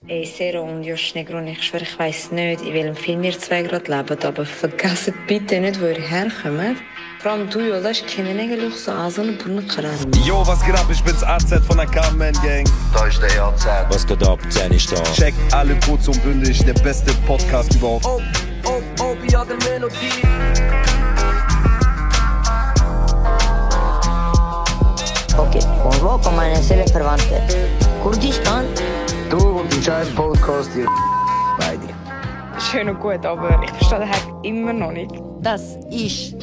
Ey, Sero und Josh Negron, ich schwöre, ich weiss nicht, in welchem Film ihr zwei gerade lebt, aber vergesst bitte nicht, wo ihr herkommt. Vor allem du, Jolas, ich kenne eigentlich so an so einen Brunnenkarren. Yo, was geht ab? Ich bin's AZ von der Carmen Gang. Da ist der AZ. Was geht ab? Zen ist da. Check alle kurz und bündig, der beste Podcast überhaupt. Ja, der Melodie. Okay, von wo kommen meine Seelenverwandte? Kurdistan? Du und die scheiß Podcast hier. Beide. Schön und gut, aber ich verstehe den Hack immer noch nicht. Das ist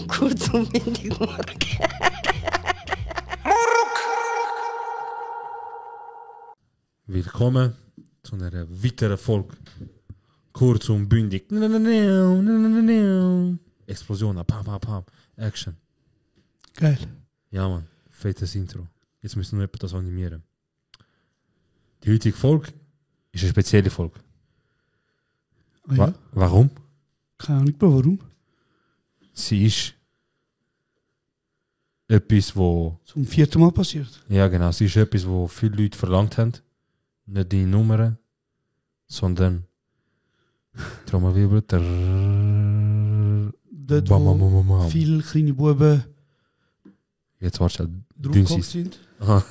kurz und bündig morgen. Willkommen zu einer weiteren Folge. Kurz und bündig. Explosion, pam, pam, pam. Action. Geil. Ja, Mann. Fettes Intro. Jetzt müssen wir das animieren. Die heutige Folge ist eine spezielle Folge. Ah, ja? Warum? Keine Ahnung, warum. Sie ist etwas, wo... Zum 4. Mal passiert. Ja, genau. Sie ist etwas, wo viele Leute verlangt haben. Nicht die Nummern, sondern Trommelwirbel. Dort, wo viele kleine Buben Jetzt warte ich. draufgekommen sind. Aha.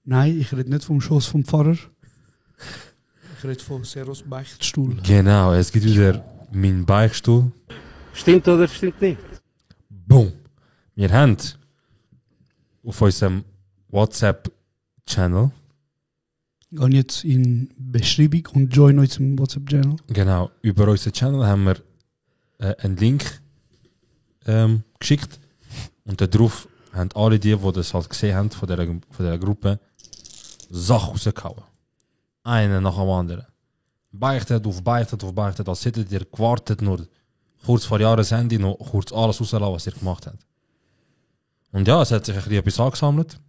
Nein, ich rede nicht vom Schoss vom Pfarrer. Ich rede von Seros Beichtstuhl. Genau, es gibt wieder meinen Beichtstuhl. Stimmt oder stimmt nicht? Boom. Wir haben auf unserem WhatsApp-Channel, Gehen jetzt in Beschreibung und join unserem WhatsApp-Channel. genau, über unseren Channel haben wir einen Link geschickt. Und darauf haben alle die das halt gesehen haben von dieser Gruppe, Sachen rausgehauen. Einen nach dem anderen. Beichtet auf Beichtet auf Beichtet, als hättet ihr gewartet, nur kurz vor Jahresende noch kurz alles rauslassen, was ihr gemacht habt. Und ja, es hat sich ein bisschen etwas angesammelt.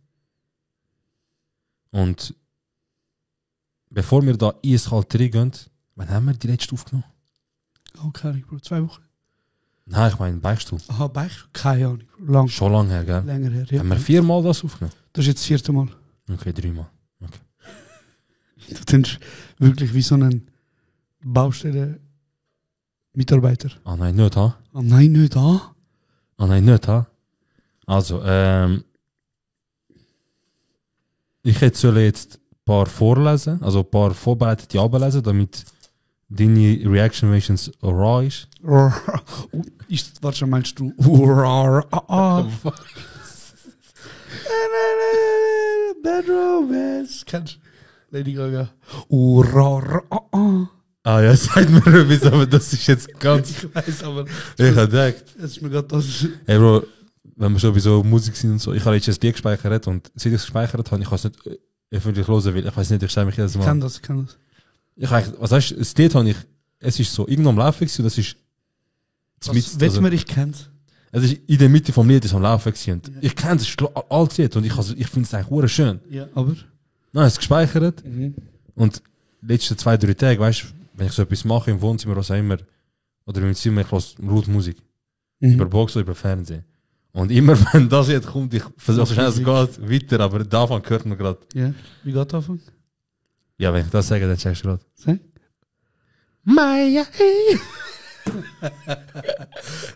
Und bevor wir da eiskalt reingehen, wann haben wir die letzte aufgenommen? Oh, keine Ahnung, Bro. 2 Wochen. Nein, ich meine Beichtstuhl. Aha, Beichtstuhl? Keine Ahnung, Bro. Lang. Schon lange her, gell? Länger her, ja. Haben wir 4 Mal das aufgenommen? Das ist jetzt das 4. Mal. Okay, 3 Mal. Okay. Du denkst wirklich wie so ein Baustelle-Mitarbeiter. Ah nein, nicht, ha? Ah, nein, nicht da. Ah nein, nicht, ha? Also, ich hätte jetzt ein paar vorlesen, also ein paar vorbereitete ablesen, damit deine Reaction meistens raw ist. Ist, warte, meinst du? Bad Romance. Kennst du? Lady Gaga. Ah ja, sagt mir etwas, aber das ist jetzt ganz... Ich weiß, aber Ich hab gedacht, es ist mir gerade das. hey Bro, wenn wir schon bei so Musik sind und so, ich habe jetzt ein Lied gespeichert und seit ich es gespeichert habe, ich kann es nicht öffentlich hören, weil ich weiß nicht, ich stelle mich jedes Ich Mal... kann das. Ich eigentlich, was heißt, das Lied habe ich, es ist so irgendwo am Laufen gewesen, das ist... Wenn man ich kennt. Es ist in der Mitte vom Lied ist am Laufen gewesen. Und ich kenne es, ist alt Lied und ich finde es eigentlich hure schön. Ja, aber. Nein, es ist gespeichert. Und die letzten 2-3 Tage, weißt du, wenn ich so etwas mache im Wohnzimmer, was auch immer, oder im Zimmer, ich höre laut Musik. Über Box oder über Fernsehen. Und immer wenn das jetzt kommt, ich versuche so schnell es geht weiter, aber davon hört man gerade. Ja, wie geht das Anfang? Ja, wenn ich das sage, dann checkst du gerade. Sag. Maya.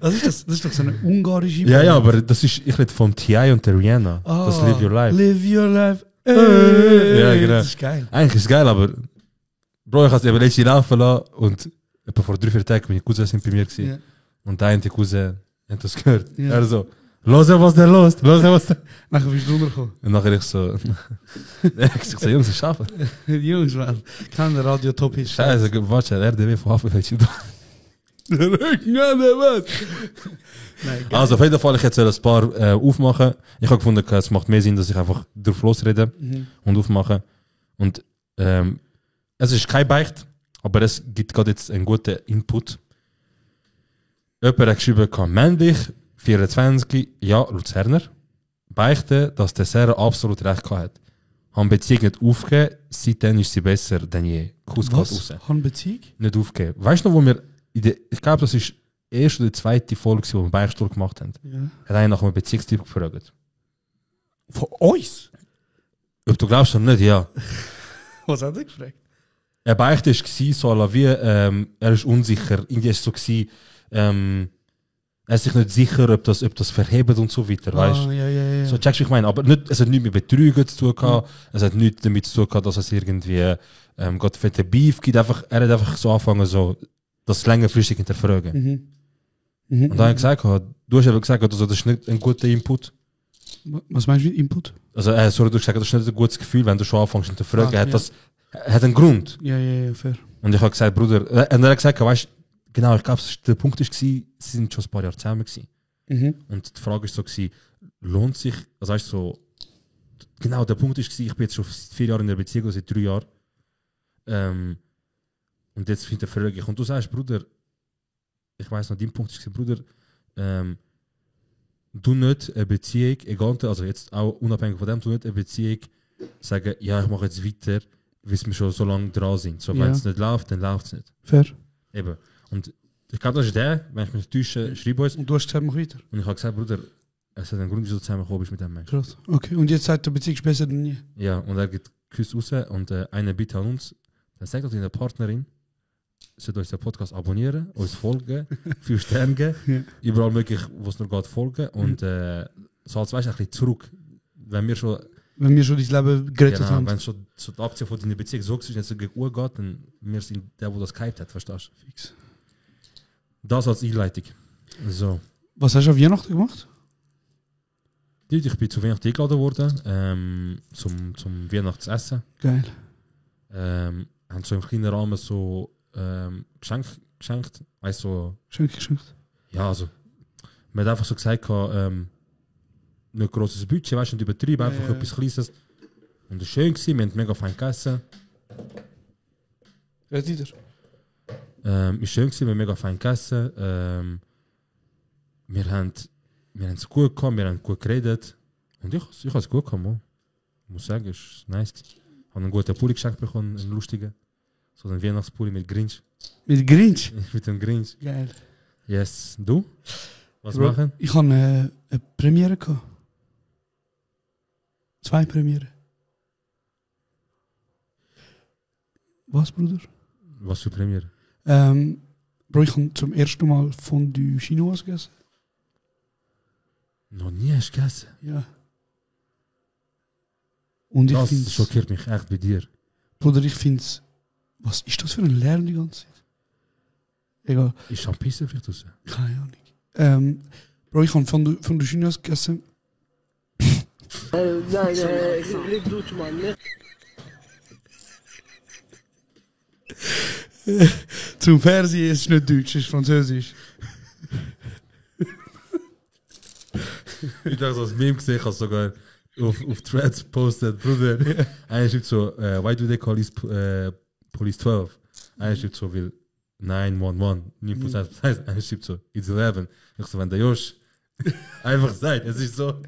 Das ist doch so eine ungarische Ja, aber das ist, ich rede vom T.I. und der Rihanna. Das Live Your Life. Live Your Life. Ja, genau. Das ist geil. Eigentlich ist es geil, aber Bro, ich habe es eben letztens laufen lassen und etwa vor 3-4 Tagen meine Cousins sind bei mir gewesen. Ja. Und der eine Cousin hat das gehört. Ja. Er so, los was der los, los was der... Nachher bist du runtergekommen. Und nachher ich so, ich so, Jungs, ich schaffe. Jungs, man. Kann der Radio top ist. Scheiße, warte, RDW von Hafenfeld. Nein, geil. Also auf jeden Fall, ich hätte ein paar aufmachen. Ich habe gefunden, es macht mehr Sinn, dass ich einfach drauf losrede und aufmache. Und es ist kein Beicht, aber es gibt gerade jetzt einen guten Input. Jemand hat geschrieben, männlich, 24, ja, Luzerner, beichten, dass der Sarah absolut recht gehabt hat. Haben Beziehung nicht aufgegeben, seitdem ist sie besser denn je. Kuss geht raus. Was? Haben Beziehung? Nicht aufgegeben. Weißt du noch, wo wir, ich glaube, das ist die erste oder zweite Folge, wo wir Beichtstuhl gemacht haben. Ja. Hat einer nach einem Beziehungstyp gefragt. Von uns? Ob du glaubst oder nicht, ja. Was hat er gefragt? er beichte ist gsi, so la wie, er ist unsicher, irgendwie ist so gsi, er ist sich nicht sicher, ob das verhebt und so weiter, weißt du? Ja. So checkst du, ich meine, aber nicht, es hat nichts mit Betrügen zu tun gehabt, es hat nichts damit zu tun gehabt, dass es irgendwie, Gott fette Beef gibt, einfach, er hat einfach so angefangen, so, das längerfristig hinterfragen. Und dann habe ich gesagt, du hast aber gesagt, also, das ist nicht ein guter Input. Was meinst du mit Input? Also, sorry, du hast gesagt, das ist nicht ein gutes Gefühl, wenn du schon anfängst hinterfragen, Ah, er hat einen Grund. Ja, fair. Und ich habe gesagt, Bruder, und er hat gesagt, weißt du, genau, ich glaube, der Punkt war, sie sind schon ein paar Jahre zusammen gewesen. Und die Frage war so, lohnt sich, also weißt du, so, genau, der Punkt war, ich bin jetzt schon 4 Jahre in der Beziehung, seit 3 Jahren. Und jetzt hinterfrage ich. Und du sagst, Bruder, ich weiss noch, dein Punkt war, Bruder, du nicht eine Beziehung, egal, also jetzt auch unabhängig von dem, du nicht eine Beziehung sagen, ja, ich mache jetzt weiter, weil wir schon so lange dran sind. So, wenn es nicht läuft, dann läuft es nicht. Fair. Eben. Und ich glaube, das ist der, wenn ich mich täusche, schreib uns. Und du hast gesagt, mach weiter. Und ich habe gesagt, Bruder, es hat einen Grund, wieso du zusammengekommen bist mit dem Menschen. Krass. Okay, und jetzt sagt der Beziehung ist besser denn nie. Ja, und er geht Küsse raus und eine Bitte an uns, dann sagt doch deine Partnerin, sollte uns den Podcast abonnieren, uns folgen, 5 Sterne geben, überall möglich, wo es nur geht, folgen und so als weißt du, ein bisschen zurück, wenn wir schon dein Leben gerettet haben. Wenn schon so die Aktie von deiner Beziehung so ist, dass es gegen Uhr geht, dann wir sind der, der das gehypt hat, verstehst du? Fix. Das als Einleitung. So. Was hast du auf Weihnachten gemacht? Ich bin zu Weihnachten eingeladen worden, zum Weihnachtsessen. Geil. Haben so im kleinen Rahmen so geschenkt. Also, Geschenkt. ja, also, man hat einfach so gesagt, nicht grosses Budget, weißt du, nicht übertrieben, einfach etwas Kleines. Und es war schön, wir haben mega fein gegessen. Red wieder. Ist schön, wir haben mega fein gegessen. Wir haben es gut gehabt, wir haben gut geredet. Und ich habe es gut gehabt, man. Ich muss sagen, es war nice. Ich habe einen guten Pulli geschenkt bekommen, einen lustigen. So einen Weihnachtspulli mit Grinch. Mit Grinch? Mit dem Grinch. Geil. Yes. Du? Was Bro, machen? ich hatte eine Premiere gehabt. 2 Premiere. Was, Bruder? Was für Premiere? Bro, ich habe zum ersten Mal Fondue Chinois gegessen. Noch nie hast du gegessen? Ja. Und ich Das finde schockiert mich echt bei dir. Bruder, ich finde es. Was ist das für ein Lärm die ganze Zeit? Egal. Ist schon Pisse vielleicht raus? Keine Ahnung. Bro, ich habe Fondue Chinois gegessen. Zum Fernsehen ist es nicht Deutsch, es ist Französisch. Ich dachte, so ein Meme gesehen, ich habe sogar auf Threads postet, Bruder. Einer schreibt so, why do they call this Police 12? Einer schreibt so, will 911, 9%. Das heißt, einer schreibt so, it's 11. Ich so, wenn der Josh einfach sagt, es ist so.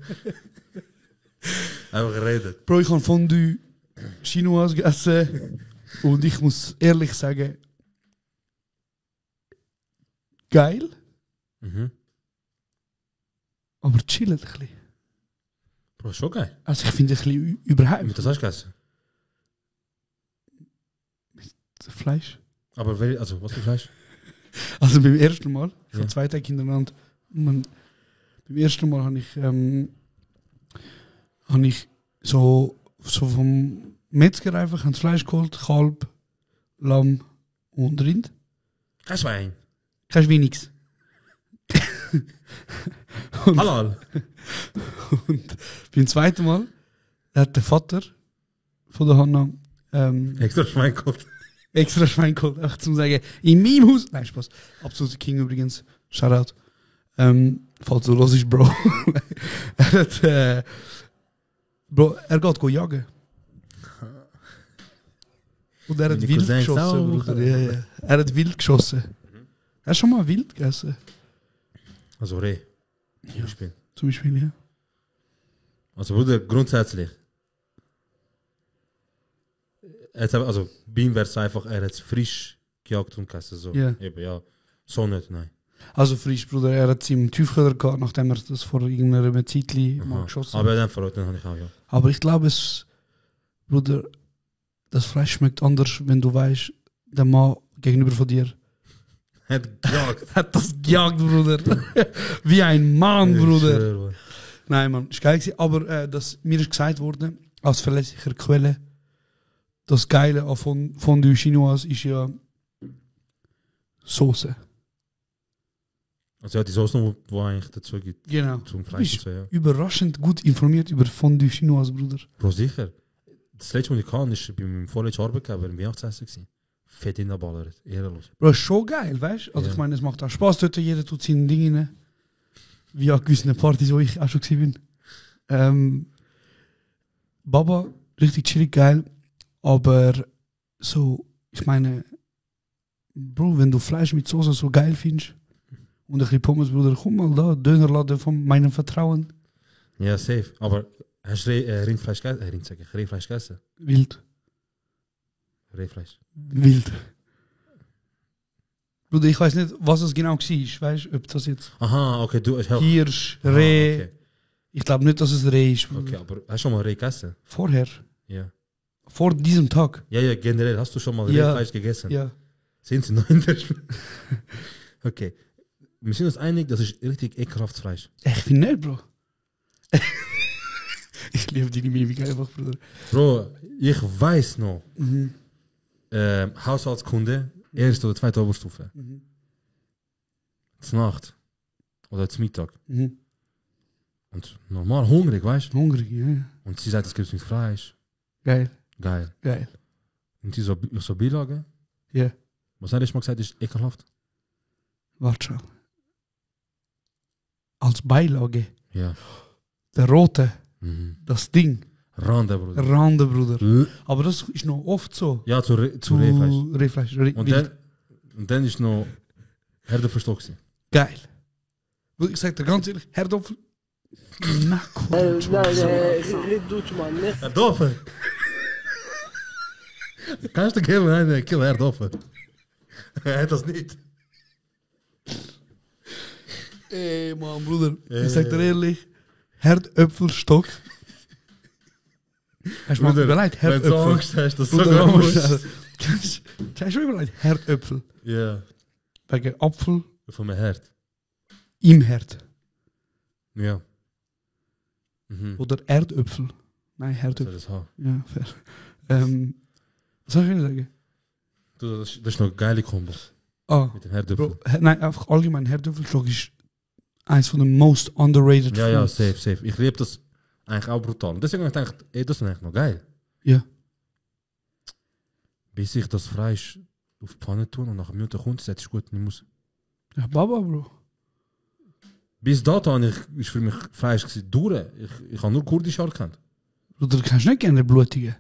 Einfach redet. Bro, ich habe Fondue Chinois gegessen und ich muss ehrlich sagen, geil, aber chillen ein bisschen. Bro, ist schon geil. Also ich finde es ein bisschen überhaupt. Mit das hast du gegessen? Fleisch. Aber also, was für Fleisch? Also beim ersten Mal, ich Ja. habe 2 Tage hintereinander, beim ersten Mal habe ich so vom Metzger einfach das Fleisch geholt, Kalb, Lamm und Rind. Kein Schwein. Kein Schweiniges. Halal. Und beim zweiten Mal hat der Vater von der Hanna Extra Schwein gehabt. extra Schwein geholt, einfach zum sagen, in meinem Haus. Nein, Spaß. Absoluter King übrigens. Shoutout. Falls du los ist, Bro. Er hat, Bro, er geht jagen. Und er hat Meine wild Cousins geschossen, auch. Bruder. Ja. Er hat wild geschossen. Hast du schon mal wild gegessen? Also Reh. Zum Beispiel. Zum Beispiel, ja. Also Bruder, grundsätzlich. Also bei ihm wäre es einfach, er hat es frisch gejagt und gegessen. So. Ja. Eben, ja. So nicht, nein. Also frisch, Bruder. Er hat es im Tiefkühler gehabt, nachdem er das vor irgendeiner Zeit mal Aha. geschossen Aber hat. dann verraten, dann habe ich auch, ja. Aber ich glaube, es, Bruder, das Fleisch schmeckt anders, wenn du weißt, der Mann gegenüber von dir Hat gejagt. hat das gejagt, Bruder. Wie ein Mann, Bruder. Nein, Mann, ist geil gewesen. Aber mir ist gesagt worden, als verlässlicher Quelle, das Geile an Fondue Chinoise ist ja Soße. Also ja, die Soße, die eigentlich dazu gibt. Genau. Zum Du Fleisch. bist So, ja. überraschend gut informiert über Fondue Chinoise, Bruder. Bro, sicher. Das letzte, was ich kann, ist bei meinem vorletzten Arbeitgeber im Weihnachtsessen gewesen. Fett in der Ballert. Ehrenlos. Bro, ist schon geil, weißt du? Also Ja. ich meine, es macht auch Spaß dort, jeder tut seine Dinge rein. Wie an gewissen Partys, wo ich auch schon gewesen bin. Baba, richtig chillig geil. Aber so, ich meine, Bro, wenn du Fleisch mit Soße so geil findest und ein bisschen Pommes, Bruder, komm mal da, Dönerladen von meinem Vertrauen. Ja, safe. Aber hast du Rindfleisch gegessen? Rehfleisch gegessen? Wild. Rehfleisch. Wild. Bruder, ich weiß nicht, was es genau war, weißt du, ob das jetzt Aha, okay, du hast Hirsch, Aha, Reh. okay. Ich glaube nicht, dass es Reh ist. Bruder. Okay, aber hast du schon mal Reh gegessen? Vorher. Ja. Vor diesem Tag. Ja, generell. Hast du schon mal Ja. Rehfleisch gegessen? Ja. Sind sie noch in der Okay. Wir sind uns einig, das ist richtig ekelhaftes Fleisch. Ich finde nicht, Bro. Ich liebe deine Mimik einfach, Bruder. Bro, ich weiß noch, Mhm. Haushaltskunde, erste oder zweite Oberstufe. Zur Nacht. Oder zum Mittag. Mhm. Und normal hungrig, weißt du? Hungrig, ja. Und sie sagt, es gibt mit Fleisch. Geil, Geil. geil. Und die so Beilage. Ja. Was hat ich mal gesagt, ist ekelhaft? Warte schon. Als Beilage. Ja. Der rote, Mhm. das Ding. Rande, Bruder. Rande, Bruder. Äh. Aber das ist noch oft so. Ja, zu Rehfleisch. Rehfleisch. Und dann ist noch Herdenverstock. Geil. Ich sag dir ganz ehrlich, Herdopfel. Na cool. red doet man, ne? Herdopfen? Kannst du geben, nein, kill Herdopfen. Er hat das nicht. Ey, man, Bruder. Ich sag dir ehrlich, Herdöpfelstock. Hast du mal überlegt, Wenn du Herdöpfel? Angst hast, das so Bruder, groß. Hast du schon überlegt, Herdöpfel? Ja, Wegen Apfel von meinem Herd. im Herd. Ja. Mhm. Oder Erdöpfel. Nein, Was soll Herdöpfel. das haben? Ja, fair. Was soll ich sagen? Du, das ist noch eine geile Kombo Ah, mit dem Herdöpfel. Bro, nein, einfach allgemein, Herdöpfelstock ist eins von den most underrated Ja, foods. safe. Ich liebe das eigentlich auch brutal. Und deswegen habe ich gedacht, ey, das ist eigentlich noch geil. Ja. Bis ich das Fleisch auf die Pfanne tue und nach einer Minute kommt, ist gut, nicht muss. Ja, Baba, Bro. Bis dato ist für mich Fleisch gewesen, durch. Ich habe nur Kurdisch erkannt. Bruder, du kannst nicht gerne blutigen.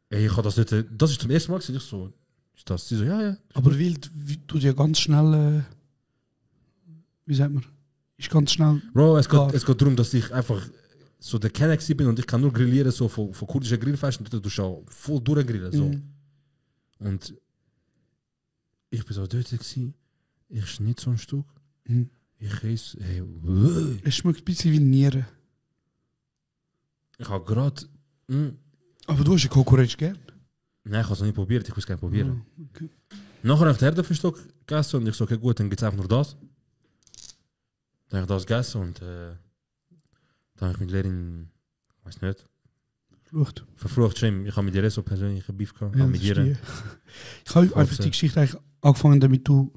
Ey, ich habe das nicht, das ist zum ersten Mal gewesen, ich so, ist das? Sie so, ja. Aber wild tut ja ganz schnell, wie sagt man, ist ganz schnell. Bro, es Klar. geht darum, dass ich einfach so der Kenner gewesen bin und ich kann nur grillieren, so von kurdischen Grillfleisch und du schon voll durchgrillen, so. Mhm. Und ich bin so dort gewesen, ich schnitt so ein Stück, Mhm. ich esse, hey, Es schmeckt ein bisschen wie Nieren. ich habe gerade, Aber du hast ja Kokoretsch gern. nein, ich habe es noch nicht probiert, ich will es gerne probieren. Ah, okay. Nachher habe ich den Herdöpfelstock gegessen und ich so, okay gut, dann gibt es einfach nur das. Dann habe ich das gegessen und dann habe ich mit Lehrerin, weiß nicht, Flucht. verflucht, schlimm. Ich habe mit ihr so persönlichen Beef gehabt, Ja, auch mit das ist ihr. die. Ich habe einfach die Geschichte eigentlich angefangen, damit du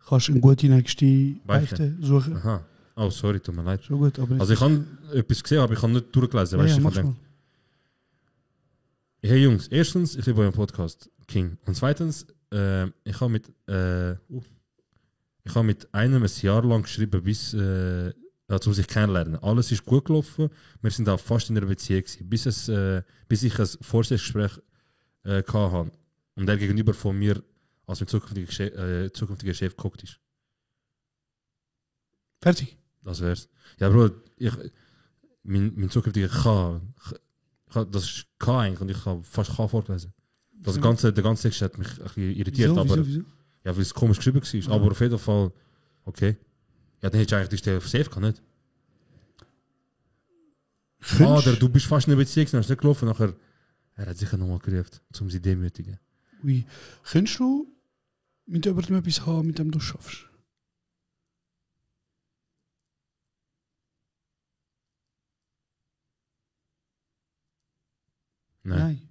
kannst eine gute nächste Beichte suchen. Aha. Oh, sorry, tut mir leid. Schon gut, aber Also ich habe etwas gesehen, aber ich habe nicht durchgelesen. ja, Weißt, ja, ich mach habe mal. gedacht, hey Jungs, erstens, ich liebe euren Podcast, King. Und zweitens, ich habe mit einem ein Jahr lang geschrieben, bis um sich kennenlernen. Alles ist gut gelaufen. Wir sind auch fast in einer Beziehung gewesen, bis ich ein Vorstellungsgespräch hatte und der gegenüber von mir als mein zukünftiger Chef geguckt ist. Fertig. Das wär's. Ja, Bro, mein zukünftiger das ist K eigentlich und ich habe fast K vorgelesen. Der ganze Text hat mich ein bisschen irritiert, Wieso, aber wieso? ja, weil es komisch geschrieben war. Aber auf jeden Fall, okay. Ja, dann hättest du eigentlich die Stelle auf Safe gehabt, nicht? Könntest- Oder du bist fast in einer Beziehung, dann hast du nicht gelaufen, nachher Er hat sicher nochmal gerufen, um sie demütigen. Ui. Könntest du mit jemandem etwas haben, mit dem du schaffst? Nein.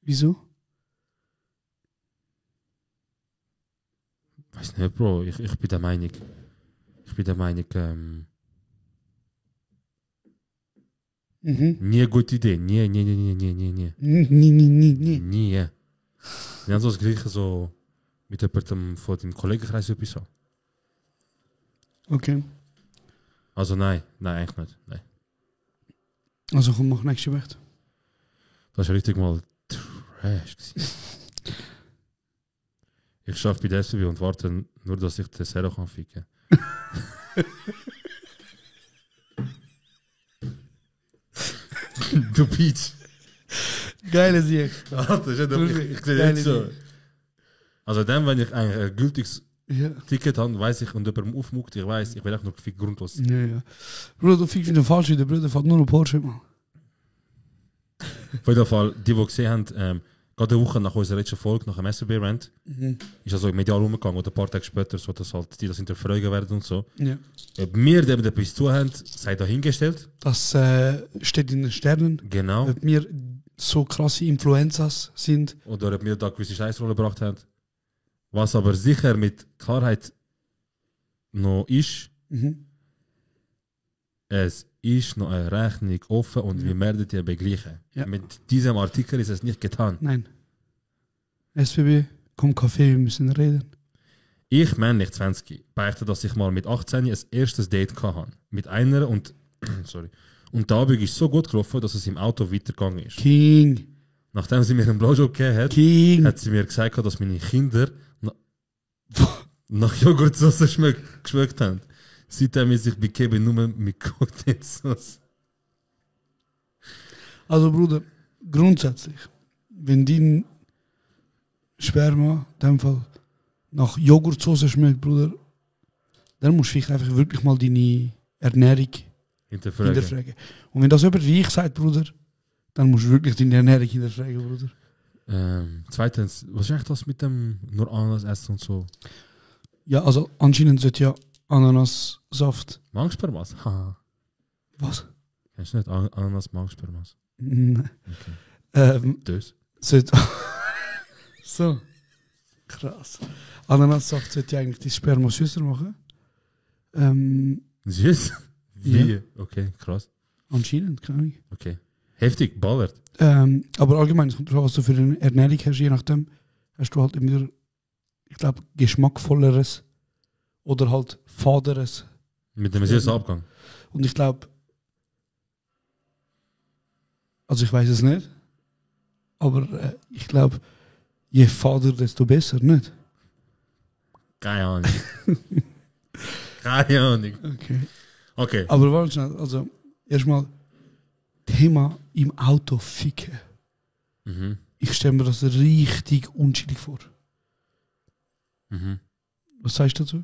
Wieso? Weiß nicht, Bro, ich bin der Meinung. Nie eine gute Idee. Nie. Nie. Wir haben so das Gleiche so mit jemandem von deinem Kollegenkreis etwas haben. Okay. Also nein, eigentlich nicht. Nein. Also komm, mach nächste Woche. Das war richtig mal trash gewesen. Ich schaffe bei der SBB und warte nur, dass ich den Zero kann ficken. Du Peach. Geile Sieg. Alter, ich sehe jetzt so. Also dann, wenn ich eigentlich ein gültiges Ticket habe, weiß ich, und jemandem aufmuckt, ich weiß, ich bin echt noch gefickt grundlos. Ja. Bruder, du fickst wieder falsch, der Bruder fährt nur noch Porsche, Mann. Auf jeden Fall, die gesehen haben, gerade eine Woche nach unserer letzten Folge, nach dem SBB-Rant, ist also medial umgegangen, oder ein paar Tage später, so dass halt die das hinterfragen werden und so. Ja. Ob wir dem etwas zu haben, sei dahingestellt. Das steht in den Sternen. Genau. Ob wir so krasse Influencers sind. Oder ob wir da gewisse Scheißrolle gebracht haben. Was aber sicher mit Klarheit noch ist, es ist noch eine Rechnung offen und wir werden die begleichen. Ja. Mit diesem Artikel ist es nicht getan. Nein. SBB, komm Kaffee, wir müssen reden. Ich, männlich 20, beichte, dass ich mal mit 18 ein erstes Date hatte. Mit einer und sorry. Und der Abend ist so gut gelaufen, dass es im Auto weitergegangen ist. King. Nachdem sie mir einen Blowjob gegeben hat, King. hat sie mir gesagt, dass meine Kinder nach Joghurtsoße geschmeckt haben. Seitdem ist sich bei Kevin nur mit Cocktailsauce. Also Bruder, grundsätzlich, wenn dein Sperma in dem Fall nach Joghurtsoße schmeckt, Bruder, dann musst du vielleicht einfach wirklich mal deine Ernährung hinterfragen. Und wenn das jemand wie ich sagt, Bruder, dann musst du wirklich deine Ernährung hinterfragen, Bruder. Zweitens, was ist eigentlich das mit dem nur Ananas essen und so? Ja, also anscheinend sollte ja Ananassaft. Mangspermas? Haha. Was? Kennst du nicht? Ananas, Mangspermas. Nein. Okay. Das? Sollte so. Krass. Ananassaft sollte ja eigentlich die Sperma süßer machen. Süß? Wie? Ja. Okay, krass. Anscheinend, keine Ahnung. Okay. Heftig, ballert. Aber allgemein, es kommt drauf, was du für eine Ernährung hast, je nachdem, hast du halt immer, ich glaube, geschmackvolleres oder halt faderes. Mit dem süßen Abgang. Und ich glaube, also ich weiß es nicht, aber ich glaube, je fader, desto besser, nicht? Keine Ahnung. Keine Ahnung. Okay. Aber warte schnell, also erstmal Thema im Auto ficken. Ich stelle mir das richtig unschuldig vor. Was sagst du dazu?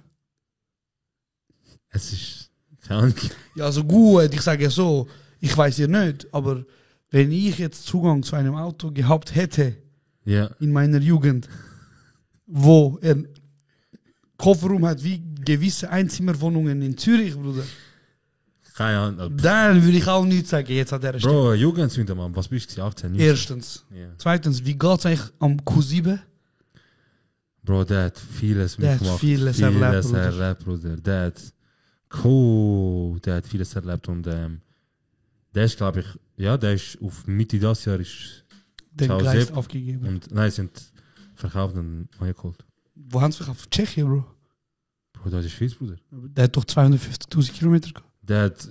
Es ist keine Ahnung. Ja, also gut, ich sage ja so, ich weiß ja nicht, aber wenn ich jetzt Zugang zu einem Auto gehabt hätte, in meiner Jugend, wo er Kofferraum hat wie gewisse Einzimmerwohnungen in Zürich, Bruder, keine Ahnung. dann würde ich auch nichts sagen, jetzt an der Stelle. Bro, Jugendsünder, Mann, was bist du, 18, 19? Erstens. Zweitens, wie geht es eigentlich am Q7? Bro, der hat vieles mitgemacht. Der hat vieles erlebt, Bruder. Der hat vieles erlebt und der ist, glaube ich, der ist auf Mitte des Jahres den Geist aufgegeben. Und nein, sind verkauft und neu geholt. Wo haben sie verkauft? Tschechien, Bro. Bro, das ist viel, Bruder. Der hat doch 250.000 Kilometer gehabt. Der hat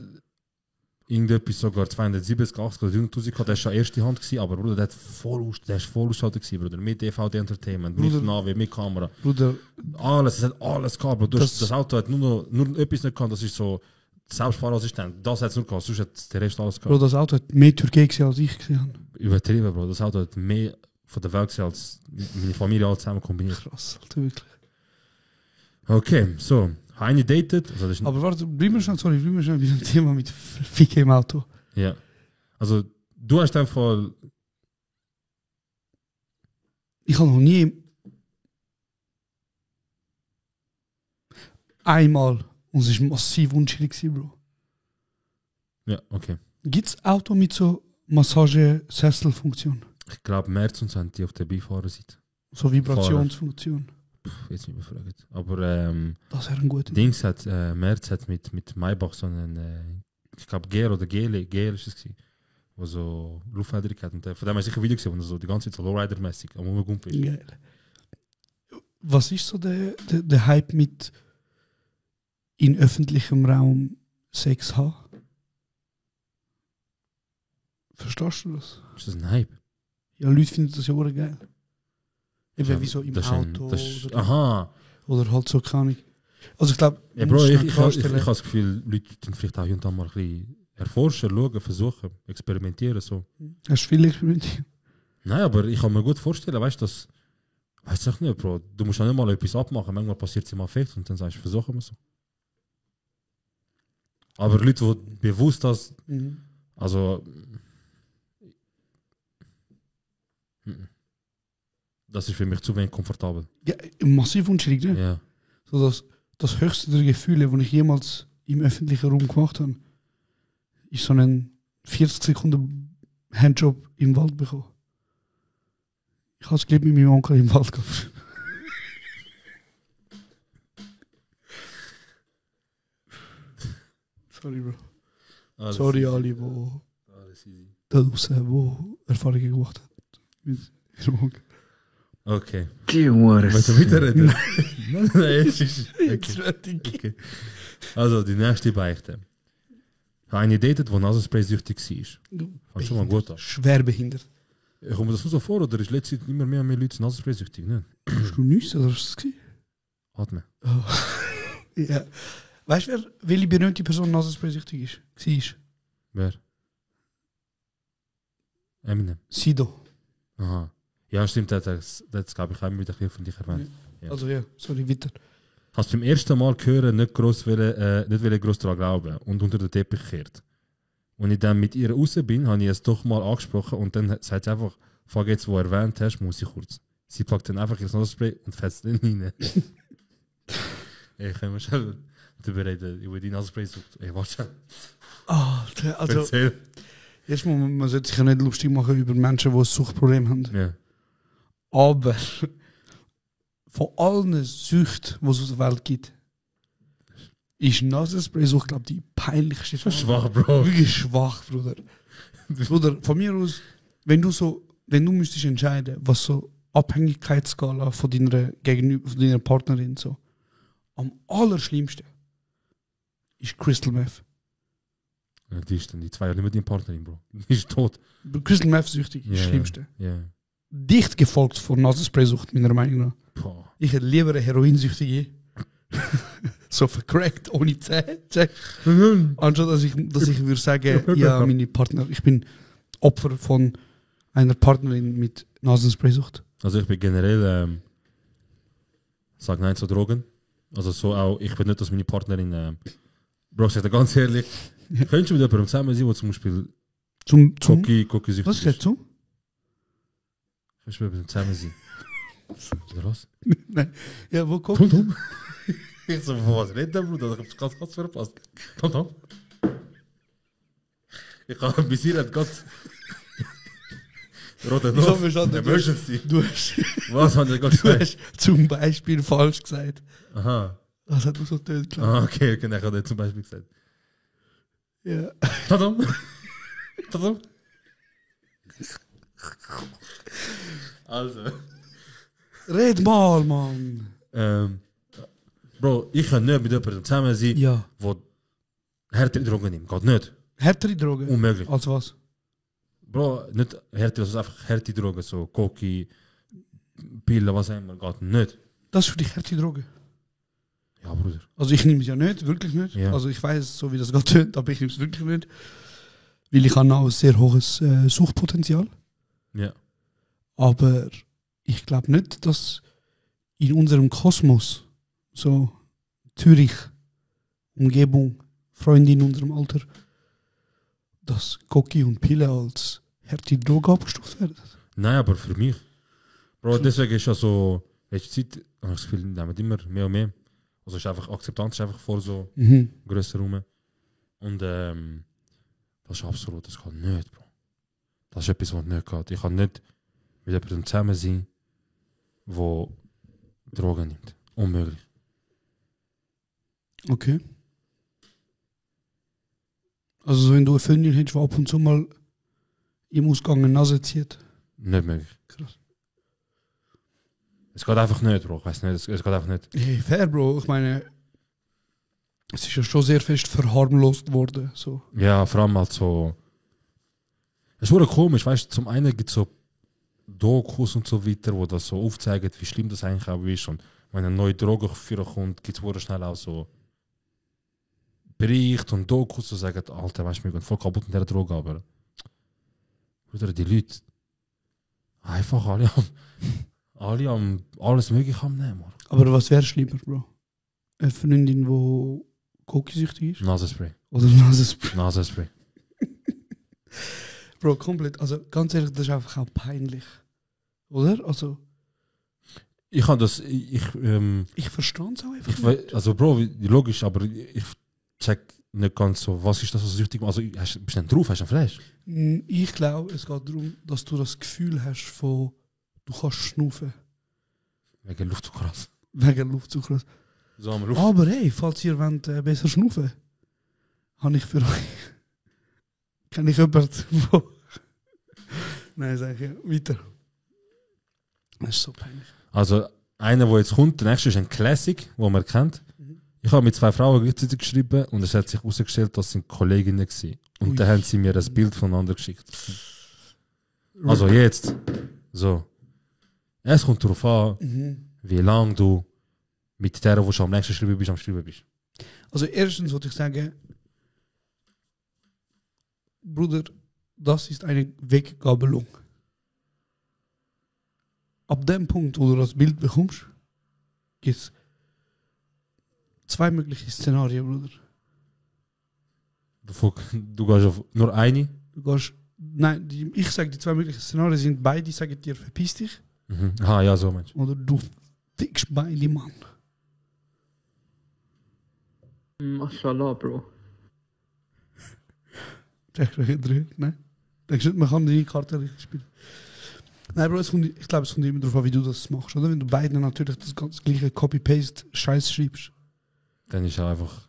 irgendetwas sogar 270, 80 oder 300.000 gehabt. Der war schon erste Hand gewesen, aber Bruder, der ist voll ausgestattet gewesen, Bruder. Mit DVD Entertainment, Bruder, mit Navi, mit Kamera. Bruder. Alles, es hat alles gehabt, Bro. Das Auto hat nur etwas nicht gehabt, das ist so Selbstfahrassistent. Das hat es nur gehabt, sonst hat der Rest alles gehabt. Bro, das Auto hat mehr Türkei gesehen, als ich gesehen habe. Übertrieben, Bro. Das Auto hat mehr von der Welt gesehen, als meine Familie alle zusammen kombiniert. Krass, Alter, wirklich. Okay, so. Eine datet. Also aber warte, bleiben wir schnell bei dem Thema mit Ficken im Auto. Ja. Also, du hast einfach Ich habe noch nie einmal, und es war massiv unschuldig, Bro. Ja, okay. Gibt es Auto mit so Massagesesselfunktion? Ich glaube, März und sind die auf der Beifahrerseite. So Vibrationsfunktion? Jetzt nicht mehr gefragt. Aber Das wäre ein guter. Dings hat, März hat mit Maybach so einen, ich glaube, GR oder GL ist es gewesen, wo so Luftfederung hat. Und von dem habe ich sicher ein Video gesehen, wo er so die ganze Zeit so Lowrider-mäßig am Umgumpen ist. Geil. Was ist so der Hype mit in öffentlichem Raum Sex haben? Verstehst du das? Ist das ein Hype? Ja, Leute finden das ja auch geil. Eben Ja, wie so im das ist Auto oder, aha. oder halt so, keine Ahnung. Also ich glaube, Ja, Bro, ich habe das Gefühl, Leute tun vielleicht auch hier und da mal ein bisschen erforschen, schauen, versuchen, experimentieren. So. Hast du viel experimentiert? Nein, aber ich kann mir gut vorstellen, weißt du, das. Weiß ich nicht, Bro. Du musst ja nicht mal etwas abmachen, manchmal passiert es immer fest und dann sagst du, versuchen wir so. Aber Leute, die bewusst das. Also. Das ist für mich zu wenig komfortabel. Ja, massiv unschuldig, ne? Ja. So das höchste der Gefühle, die ich jemals im öffentlichen Raum gemacht habe, ist so einen 40 Sekunden Handjob im Wald bekommen. Ich habe es gelebt mit meinem Onkel im Wald gehabt. Sorry, Bro. Alles Sorry alle, die easy. da draußen, die Erfahrungen gemacht haben. Mit ihrem Onkel. Okay. Die Hure. Willst du weiterreden? Nein, es ist. Jetzt Okay. werde ich. Okay. Also, die nächste Beichte. Ich habe eine datet, die Nasenspray-süchtig war. Fand schon mal gut an. Schwer behindert. Kommt mir das nur so vor, oder ist letzte Zeit immer mehr und mehr Leute Nasenspray-süchtig? Ne? Hast du nichts, oder hast du es gesehen? Atmen. Ja. Weißt du, welche berühmte Person Nasenspray-süchtig ist? Wer? Eminem. Sido. Aha. Ja, stimmt, das glaube ich, haben wir wieder von dich erwähnt. Ja. Also ja, sorry, weiter. Hast du beim ersten Mal hören, nicht gross daran glauben und unter den Teppich gekehrt. Als ich dann mit ihr raus bin, habe ich es doch mal angesprochen und dann sagt sie einfach, fuck jetzt, wo du erwähnt hast, muss ich kurz. Sie packt dann einfach ihr Nasenspray und fetzt den rein. Ich kann mir schon darüber reden, über die Nasenspray sucht. Ey, warte. Also, Erzähl. erstmal, man sollte sich ja nicht lustig machen über Menschen, die ein Suchtproblem haben. Ja. Aber von allen Süchten, die es auf der Welt gibt, ist Nasenspray-Sucht, glaube ich, die peinlichste. Schon schwach, Bro. Wirklich schwach, Bruder. Bruder, von mir aus, wenn du müsstest entscheiden, was so Abhängigkeitsskala von deiner Partnerin so am allerschlimmsten ist Crystal Meth. Ja, die ist dann die 2 Jahre nicht mehr deine Partnerin, Bro. Die ist tot. Crystal Meth süchtig, das Ja, Schlimmste. Ja. Dicht gefolgt von Nasenspray-Sucht, meiner Meinung nach. Boah. Ich hätte lieber eine Heroinsüchtige. So vercrackt, ohne Zähne. Anstatt dass ich würde sagen, ja, meine Partner, ich bin Opfer von einer Partnerin mit Nasenspray-Sucht. Also ich bin generell, sag nein zu Drogen. Also so auch, ich will nicht, dass meine Partnerin, Bro, ich sag dir ganz ehrlich, könntest du mit jemandem zusammen sein, der zum Beispiel Zum Cocky was süchtig geht ist? zum? Könntest du mit jemandem zusammen sein? Oder was? Nein. Ja, wo kommt? Tom. Ich so, was redet der Bruder? Ich hab's ganz verpasst. Tom. Ich habe bis hier ganz... Rote Ich habe verstanden, Emergency. du hast, Was hat er gerade du gesagt? hast zum Beispiel falsch gesagt. Aha. Das hat mir so tönt, klar. Ah, okay, dann hat er zum Beispiel gesagt. Ja. Tom. Also. Red mal, Mann. Bro, ich kann nicht mit jemandem zusammen sein, Ja. der härtere Drogen nimmt. Geht nicht. Härtere Drogen? Unmöglich. Als was? Bro, nicht härtere, also einfach harte Drogen, so Koki, Pillen, was auch immer, geht nicht. Das ist für dich härtere Drogen? Ja, Bruder. Also ich nehme es ja nicht, wirklich nicht. Ja. Also ich weiß, so wie das gerade tönt, aber ich nehme es wirklich nicht. Weil ich habe auch ein sehr hohes Suchtpotenzial. Ja. Aber ich glaube nicht, dass in unserem Kosmos, so Zürich, Umgebung, Freunde in unserem Alter, dass Koki und Pille als harte Droge abgestuft werden. Nein, aber für mich. Bro, deswegen ist ja so, letzte Zeit, habe ich das Gefühl, nehmen immer mehr und mehr. Also ist einfach, Akzeptanz ist einfach vor so grösser rum. Und das ist absolut, das geht nicht, Bro. Das ist etwas, was nicht geht. Ich kann nicht mit jemandem zusammen sein, der Drogen nimmt. Unmöglich. Okay. Also wenn du eine Freundin hättest, die ab und zu mal im Ausgang eine Nase zieht. Nicht möglich. Krass. Es geht einfach nicht, Bro. Ich weiß nicht, es geht einfach nicht. Hey, fair, Bro. Ich meine, es ist ja schon sehr fest verharmlost worden. So. Ja, vor allem halt so. Es wurde komisch, weißt du, zum einen gibt es so Dokus und so weiter, wo das so aufzeigen, wie schlimm das eigentlich auch ist. Und wenn eine neue Droge kommt, gibt es schnell auch so Berichte und Dokus, die sagen, Alter, weißt du, wir gehen voll kaputt mit dieser Droge, aber Bruder, die Leute einfach alle am alles Mögliche am nehmen. Aber was wäre schlimmer, Bro? Eine Freundin, die kokisüchtig ist? Nasenspray. Oder Nasenspray? Nasenspray. Bro, komplett. Also ganz ehrlich, das ist einfach auch peinlich. Oder? Also. Ich kann das. Ich verstehe es auch einfach. Also, Bro, logisch, aber ich check nicht ganz so, was ist das, was süchtig macht. Also, bist du denn drauf? Hast du einen Flash? Ich glaube, es geht darum, dass du das Gefühl hast von, du kannst schnaufen. Wegen Luft zu krass. Wegen Luft zu krass. So haben wir Luft. Aber hey, falls ihr wollt, besser schnaufen, habe ich für euch. Kann ich jemanden, wo. Nein, sag ich weiter. Das ist so peinlich. Also, einer, der jetzt kommt, der nächste ist ein Classic, den man kennt. Ich habe mit 2 Frauen gleichzeitig geschrieben und es hat sich herausgestellt, das sind Kolleginnen gewesen. Und dann haben sie mir das Bild voneinander geschickt. Also jetzt, so. Es kommt darauf an, wie lange du mit der, wo du am nächsten Schreiben bist, am Schreiben bist. Also erstens wollte ich sagen, Bruder, das ist eine Weggabelung. Ab dem Punkt, wo du das Bild bekommst, gibt es 2 mögliche Szenarien, Bruder. Du gehst auf nur eine? Du gehst, nein, ich sage, die 2 möglichen Szenarien sind beide, sagen dir, verpiss dich. Ah, ja, so meinst du. Oder du fickst beide, Mann. Mashallah, Bro. Check doch drin, ne? Denkst du nicht, man kann die Karte richtig spielen? Nein, Bro, ich glaube, es kommt immer darauf an, wie du das machst, oder? Wenn du beiden natürlich das ganz gleiche Copy-Paste-Scheiß schreibst. Dann ist er einfach.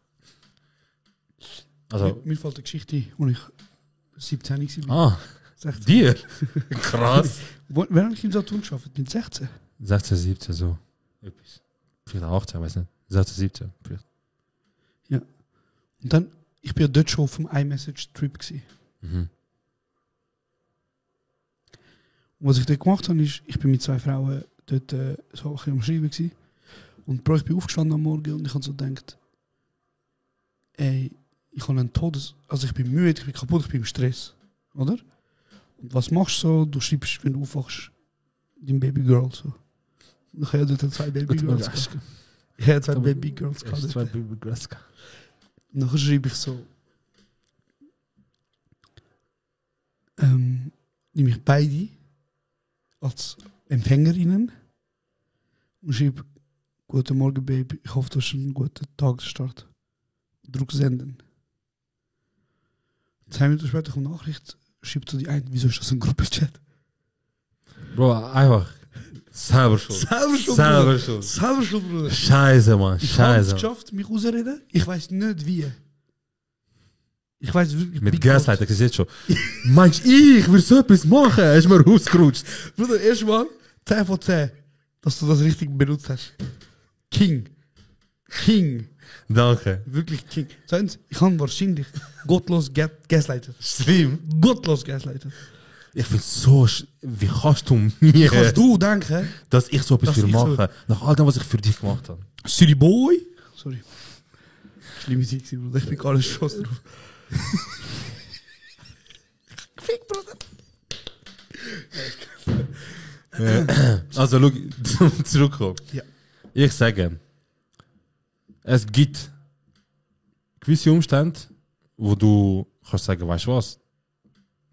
Also. Mir fällt eine Geschichte ein, als ich 17 war. Ah, 16. Dir? Krass. Wer habe ich in Saturn geschafft? Mit 16? 16, 17, so. Etwas. Vielleicht 18, weiß nicht. 16, 17. Vielleicht. Ja. Und dann, ich bin ja dort schon auf dem iMessage-Trip gewesen. Und was ich dort gemacht habe, ist, ich bin mit 2 Frauen dort so ein bisschen am Schreiben gewesen. Und Bro, ich bin aufgestanden am Morgen und ich habe so gedacht, ey, ich habe einen also ich bin müde, ich bin kaputt, ich bin im Stress. Oder? Und was machst du so? Du schreibst, wenn du aufwachst, dein Babygirl so. Und ich habe dort 2 Babygirls gehabt. Ich habe 2 Babygirls gehabt. 2 Babygirls gehabt. Und dann schreibe ich so, nehme ich beide als Empfängerinnen und schreibe, guten Morgen, Baby, ich hoffe, du hast einen guten Tagesstart. Druck senden. 2 Minuten später kommt eine Nachricht, schreibt so die ein, wieso ist das ein Gruppenchat? Bro, einfach selber schuld. Selber schuld, Bruder. Scheiße, Mann. Ich habe es geschafft, mich rauszureden. Ich weiß nicht wie. Ich weiß wirklich. Mit Gaslighter, ich sehe schon. Meinst du, ich will so etwas machen? Er ist mir rausgerutscht. Bruder, erstmal 10 von 10, dass du das richtig benutzt hast. King. Danke. Wirklich King. Zweitens, ich habe wahrscheinlich gottlos gaslightet. Schlimm. Gottlos gaslightet. Ich finde so, wie kannst du mir... Wie kannst du denken, dass ich so etwas für mache, nach all dem, was ich für dich gemacht habe. City Boy? Sorry. Schlimme Zeit, Bruder. Ich bin gar nicht stolz drauf. Fick, Bruder. Also, schau, zurückkommen. Ja. Ich sage, es gibt gewisse Umstände, wo du kannst sagen, weißt du was?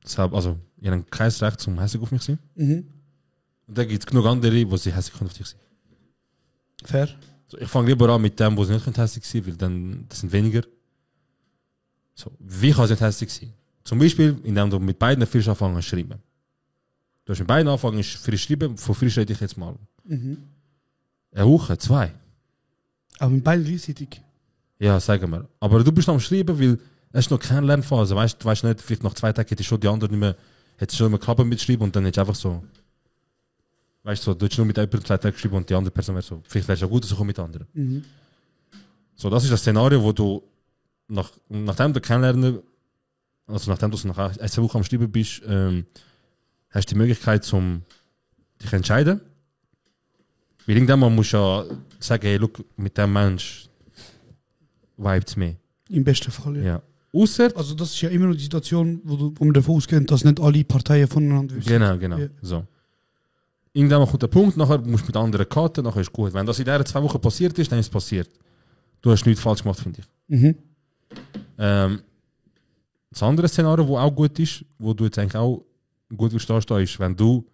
Deshalb, also, ihr habt kein Recht zum hässlich auf mich sein. Und dann gibt es genug andere, die sie hässlich auf dich sein. Fair. So, ich fange lieber an mit dem, wo sie nicht hässlich sein, weil dann, das sind weniger. So, wie kann sie nicht hässlich sein? Zum Beispiel, indem du mit beiden frisch anfangen zu schreiben. Du hast mit beiden anfangen zu schreiben, von frisch rede ich jetzt mal. Eine Woche, 2. Aber mit beiden gleichzeitig. Ja, sagen wir. Aber du bist am Schreiben, weil es ist noch keine Lernphase. Weißt du nicht, vielleicht nach 2 Tagen hätte ich schon die anderen nicht mehr, hätte schon immer Klappen mitschreiben und dann hättest du einfach so. Weißt du, so, du hättest nur mit jemandem 2 Tage geschrieben und die andere Person wäre so. Vielleicht wäre es ja gut, dass ich mit anderen. So, das ist das Szenario, wo du nachdem du kennenlernen, also nachdem du nach 1 Woche am Schreiben bist, hast du die Möglichkeit, dich zu entscheiden. Weil irgendwann mal musst du ja sagen, hey, look, mit dem Mensch vibet es mehr. Im besten Fall, ja. Ja. Ausser, Also das ist ja immer noch die Situation, wo man davon ausgeht, dass nicht alle Parteien voneinander wissen. genau. Ja. So. Irgendwann mal kommt der Punkt, nachher musst du mit anderen Karten, nachher ist gut. Wenn das in diesen 2 Wochen passiert ist, dann ist es passiert. Du hast nichts falsch gemacht, finde ich. Das andere Szenario, das auch gut ist, wo du jetzt eigentlich auch gut verstehst, ist, wenn du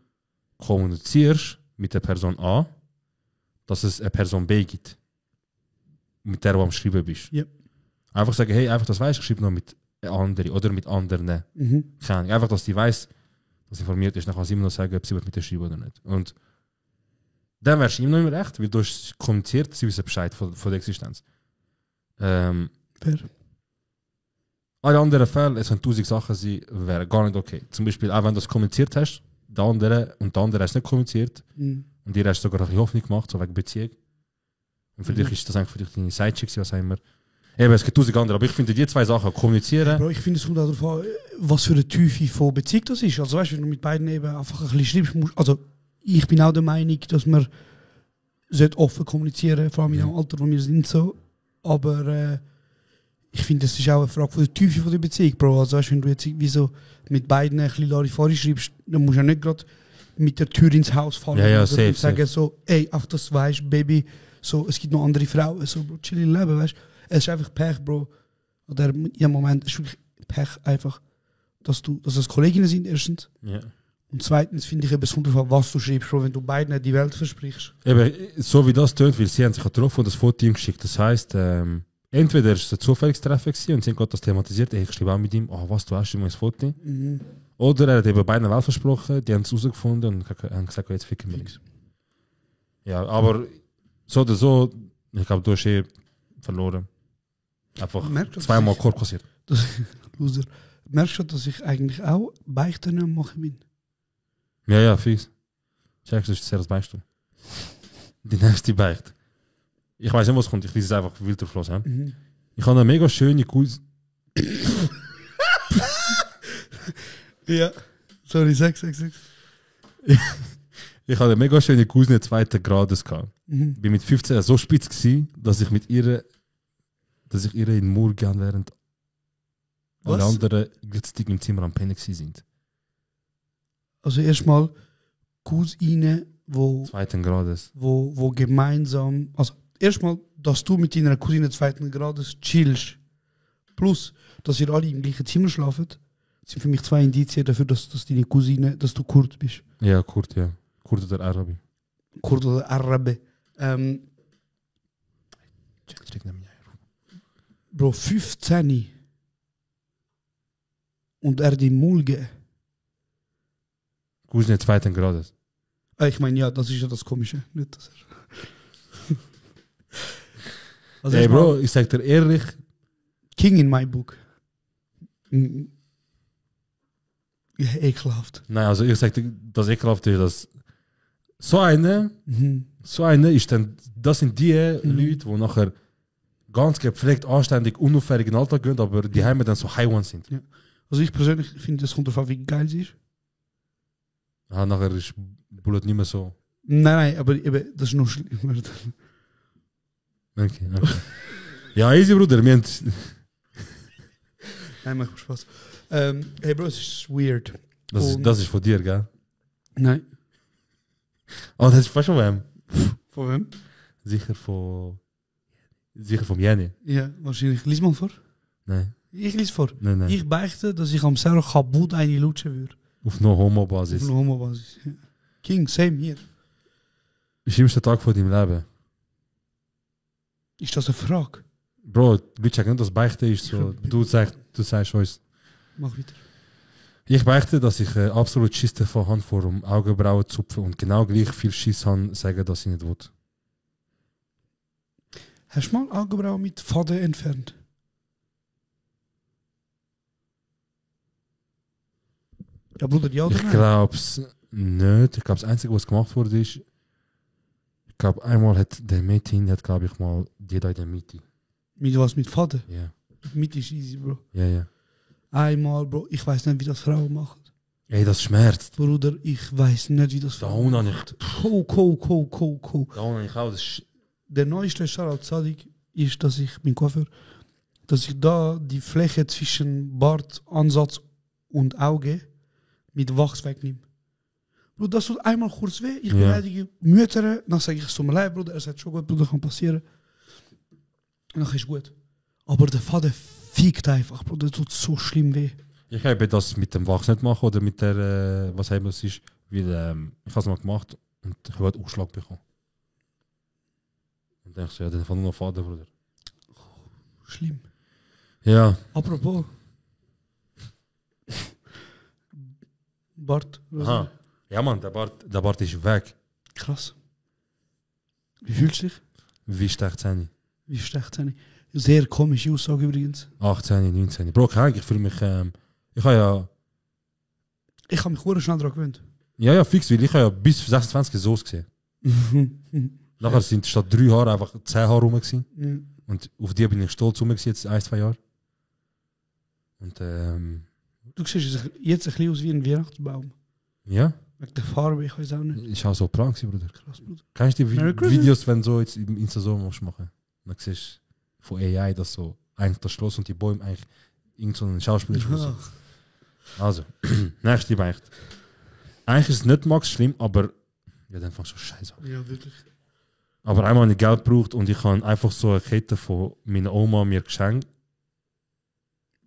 kommunizierst mit der Person A, dass es eine Person B gibt, mit der du am Schreiben bist. Ja. Einfach sagen, hey, einfach das weißt, ich schreibe noch mit anderen oder mit anderen. Keine Ahnung. Einfach, dass die weiss, dass sie informiert ist, dann kann sie immer noch sagen, ob sie mit dir schreiben oder nicht. Und dann wärst du ihm noch immer recht, weil du hast kommuniziert, sie wissen Bescheid von der Existenz. Fair. Alle anderen Fälle, es können 1000 Sachen sein, wären gar nicht okay. Zum Beispiel, auch wenn du es kommuniziert hast, der andere hast nicht kommuniziert und dir hast sogar ein bisschen Hoffnung gemacht, so wegen Beziehung. Und vielleicht ist das eigentlich für dich deine Sidechick, was auch immer. Eben, es gibt 1000 andere, aber ich finde die 2 Sachen, kommunizieren. Bro, ich finde es kommt auch darauf an, was für eine Tiefe von Beziehung das ist. Also weißt du, wenn du mit beiden eben einfach ein bisschen schreibst, also ich bin auch der Meinung, dass man offen kommunizieren sollte, vor allem in dem Alter, wo wir sind so. Aber ich finde, das ist auch eine Frage von der Tiefe von der Beziehung, Bro. Also weißt, wenn du jetzt irgendwie so mit beiden ein bisschen Larifari schreibst, dann musst du ja nicht gerade mit der Tür ins Haus fallen Ja, oder safe, sagen so, ey, auf das weißt, Baby, so, es gibt noch andere Frauen, so, Bro, chill im Leben, weißt. Es ist einfach Pech, Bro. Oder im Moment ist wirklich Pech einfach, dass das Kolleginnen sind, erstens. Ja. Und zweitens finde ich eben besonders, was du schreibst, Bro, wenn du beiden die Welt versprichst. Eben, so wie das tönt, weil sie haben sich getroffen und das Foto ihm geschickt. Das heisst, entweder ist es ein zufälliges Treffen gewesen und sie haben gerade das thematisiert, ich schreibe auch mit ihm, was, du hast übrigens ein Foto. Oder er hat eben beiden Welt versprochen, die haben es rausgefunden und haben gesagt, jetzt ficken wir nichts. Ja, aber so oder so, ich glaube, du hast verloren. Einfach Merkst du, zweimal Korb kassiert. Loser. Merkst du, dass ich eigentlich auch Beichten am machen bin? Ja, fies. Checkst du, ist das Beichte. Die nächste Beichte. Ich weiß nicht, was kommt, ich lese es einfach wild drauf los. Ich habe eine mega schöne Cousine. Ja. Sorry, sag. Ich hatte eine mega schöne Cousine 2. Grades gehabt. Bin mit 15 so spitz gewesen, dass ich ihr in den Mur gehen, während alle anderen gleichzeitig im Zimmer am Pennen sind. Also erstmal Cousine, 2. Grades. wo gemeinsam, also erstmal, dass du mit deiner Cousine 2. Grades chillst, plus, dass ihr alle im gleichen Zimmer schlaft, sind für mich 2 Indizien dafür, dass deine Cousine, dass du Kurd bist. Ja, Kurd, ja. Kurd oder Arabi. Kurd oder Arabe. Bro, 15 und er die Mulge. Cousine 2. Grades. Ich meine, ja, das ist ja das Komische. Nicht, dass also Hey erstmal, Bro, ich sag dir ehrlich. King in my book. Ekelhaft. Nein, also ich sag dir, das Ekelhafte ist, dass so eine ist dann, das sind die Leute, die nachher ganz gepflegt, anständig, unauffällig in den Alltag gehen, aber die Heime dann so high one sind. Ja. Also ich persönlich finde, das kommt darauf an, wie geil sie ist. Ja, nachher ist Bullet nicht mehr so. Nein, aber eben, das ist noch schlimmer. Okay. Ja, easy, Bruder. Wir haben Nein, macht mir Spaß. Hey Bro, es ist weird. das ist von dir, gell? Nein. Oh, das ist fast von wem? Von wem? Sicher vom Jenny. Ja, wahrscheinlich. Lies mal vor. Nein. Ich lese vor. Nein. Ich beichte, dass ich am Sarah Kabut eine lutschen würde. Auf No-Homo-Basis. Auf einer Homo-Basis. Ja. King, same hier. Schlimmster Tag von deinem Leben. Ist das eine Frage? Bro, Leute sagen nicht, dass Beichte ist so. Du sagst uns. Mach weiter. Ich beichte, dass ich absolut Schiss davon habe, vor dem Augenbrauen zu zupfen und genau gleich viel Schiss habe, sagen, dass ich nicht will. Hast du mal Augenbrauen mit Faden entfernt? Ja, Bruder, ja oder Ich nein? glaub's nicht. Ich glaube, das Einzige, was gemacht wurde, ist, ich glaube, einmal hat der Mädchen, hat, glaube ich, mal die da in der Mitte. Mit was? Mit Faden? Ja. Mit ist easy, Bro. Ja, ja. Einmal, Bro, ich weiß nicht, wie das Frauen machen. Ey, das schmerzt. Bruder, ich weiß nicht, wie das Da Frauen unten machen. nicht. Da unten nicht auch. Das ist Der neueste Shoutout Sadik ist, dass ich, mein Coiffeur, dass ich da die Fläche zwischen Bartansatz und Auge mit Wachs wegnehme. Bruder, das tut einmal kurz weh. Ich beleidige Mütter, dann sage ich, es tut mir leid, Bruder, es hat schon gut, Bruder, kann passieren. Und dann ist gut. Aber der Faden fickt einfach, Bruder, das tut so schlimm weh. Ich habe das mit dem Wachs nicht machen oder mit der, was haben wir es ist, weil ich habe es mal gemacht und ich habe einen Ausschlag bekommen. Und dann dachte ich so, ja, dann fand ich noch Vater, Bruder. Schlimm. Ja. Apropos. Bart. Aha. Ja, Mann, der Bart ist weg. Krass. Wie fühlst du dich? Wie ist 18? Wie ist 16? Sehr komische Aussage übrigens. 18, 19. Bro, ich fühle mich, ich habe ja, Ich habe mich sehr schnell daran gewöhnt. ja, fix, weil ich habe ja bis 26 so gesehen. Nachher sind statt 3 Haare einfach 10 Haare rum gewesen. Und auf die bin ich stolz rum gewesen, jetzt 1-2 Jahre. Und Du siehst jetzt ein bisschen aus wie ein Weihnachtsbaum. ja, Wegen der Farbe, ich weiß auch nicht. ich habe so Plan gewesen, Bruder. Krass, Bruder. Kennst du die Merry Christmas. Videos, wenn so jetzt im Insta so musst machen? Dann siehst du von AI, dass so eigentlich das Schloss und die Bäume eigentlich irgend so ein Schauspieler ist. Ja. Also, nächste Beicht. Eigentlich ist es nicht Max schlimm, aber ja, dann fangst du scheiße an. Ja, wirklich. Aber einmal habe ich Geld gebraucht und ich habe einfach so eine Kette von meiner Oma mir geschenkt.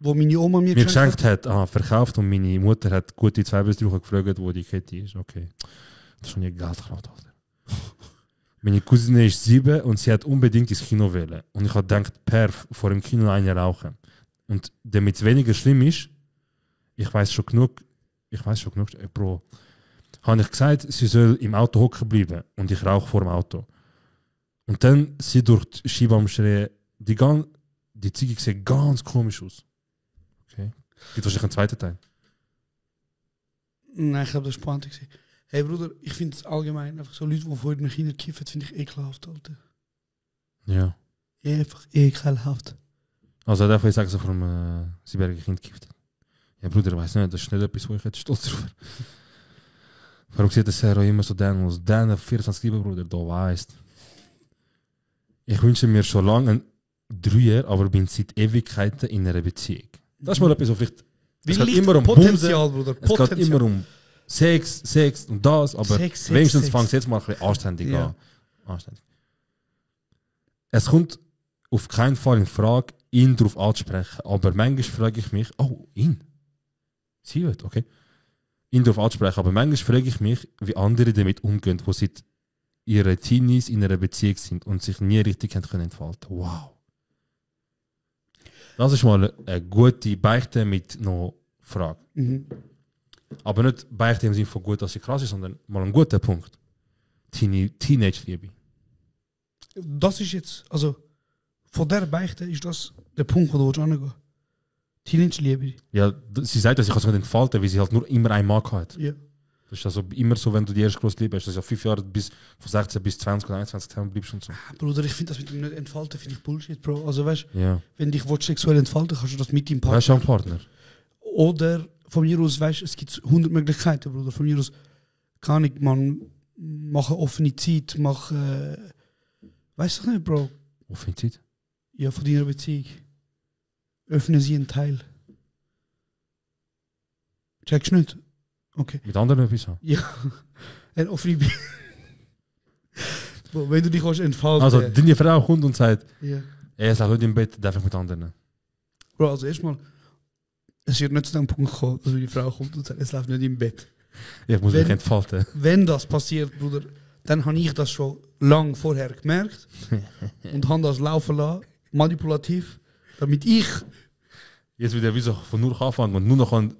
Wo meine Oma mir Geschenkt hat, verkauft und meine Mutter hat gute 2 bis 3 Wochen gefragt, wo die Kette ist. Okay. Das ist schon ihr Geld geklaut, Alter. Meine Cousine ist 7 und sie hat unbedingt ins Kino wählen. Und ich habe gedacht, vor dem Kino eine rauchen. Und damit es weniger schlimm ist, ich weiß schon genug, Bro, habe ich gesagt, sie soll im Auto hocken bleiben und ich rauche vor dem Auto. Und dann sie durch die Scheibe am Schreien, die Ziege sieht ganz komisch aus. Okay. Gibt wahrscheinlich einen zweiten Teil. Nein, ich habe das spannend gesehen. Hey Bruder, ich finde es allgemein einfach so Leute, die vor den Kindern kiffen, finde ich ekelhaft, Alter. Ja. Ja, einfach ekelhaft. Also darf ich sagen, so vom Sieberger Kind gekifft. Ja Bruder, weiß nicht, das ist nicht etwas, wo ich jetzt stolz drauf bin. Warum sieht das Hero immer so dann aus? Dann 24 lieber Bruder, du weißt. Ich wünsche mir schon lange 3 Jahre, aber bin seit Ewigkeiten in einer Beziehung. Das ist mal etwas, so vielleicht. Es geht immer um Potenzial, Bumsen, Bruder. es geht immer um Sex und das, aber Sex, wenigstens Sex. fängt es jetzt mal ein bisschen anständig Ja. an. Anständig. Es kommt auf keinen Fall in Frage, ihn darauf anzusprechen, aber manchmal frage ich mich, oh, ihn? Sie wird, okay. Ihn darauf anzusprechen, aber manchmal frage ich mich, wie andere damit umgehen, die seit ihre Teenies in einer Beziehung sind und sich nie richtig können entfalten. Wow. Das ist mal eine gute Beichte mit noch Frage. Mhm. Aber nicht Beichte im Sinne von gut, dass sie krass ist, sondern mal ein guter Punkt. Teenage-Liebe. Das ist jetzt, also von der Beichte ist das der Punkt, wo du angehen willst. Teenage-Liebe. Ja, sie sagt, dass ich es nicht entfalten, weil sie halt nur immer einen Mann hat. Ja. Das ist also immer so, wenn du die erste große Liebe hast, dass du ja 5 Jahre von 16 bis 20 oder 21 zusammen bleibst und so. Bruder, ich finde das mit dem nicht entfalten, finde ich Bullshit, Bro. Also weißt du, Ja. wenn dich sexuell entfalten, kannst du das mit deinem Du hast Partner. schon einen Partner. Oder von mir aus, weißt du, es gibt 100 Möglichkeiten, Bruder. Von mir aus kann ich, man mache offene Zeit, mache, weißt du nicht, Bro? Offene Zeit? Ja, von deiner Beziehung. Öffne sie einen Teil. Checkst du nicht? Okay. Mit anderen etwas haben. Ja. Eine offene Beziehung. Bro, wenn du dich entfalten Also, deine Frau kommt und sagt, ja. er ist auch nicht im Bett, darf ich mit anderen. Bro, also erstmal, es wird nicht zu dem Punkt kommen, dass die Frau kommt und sagt, es läuft nicht im Bett. Ich muss mich entfalten. Wenn das passiert, Bruder, dann habe ich das schon lang vorher gemerkt und habe das laufen lassen, manipulativ, damit ich Jetzt wird er wie so von null anfangen und nur noch an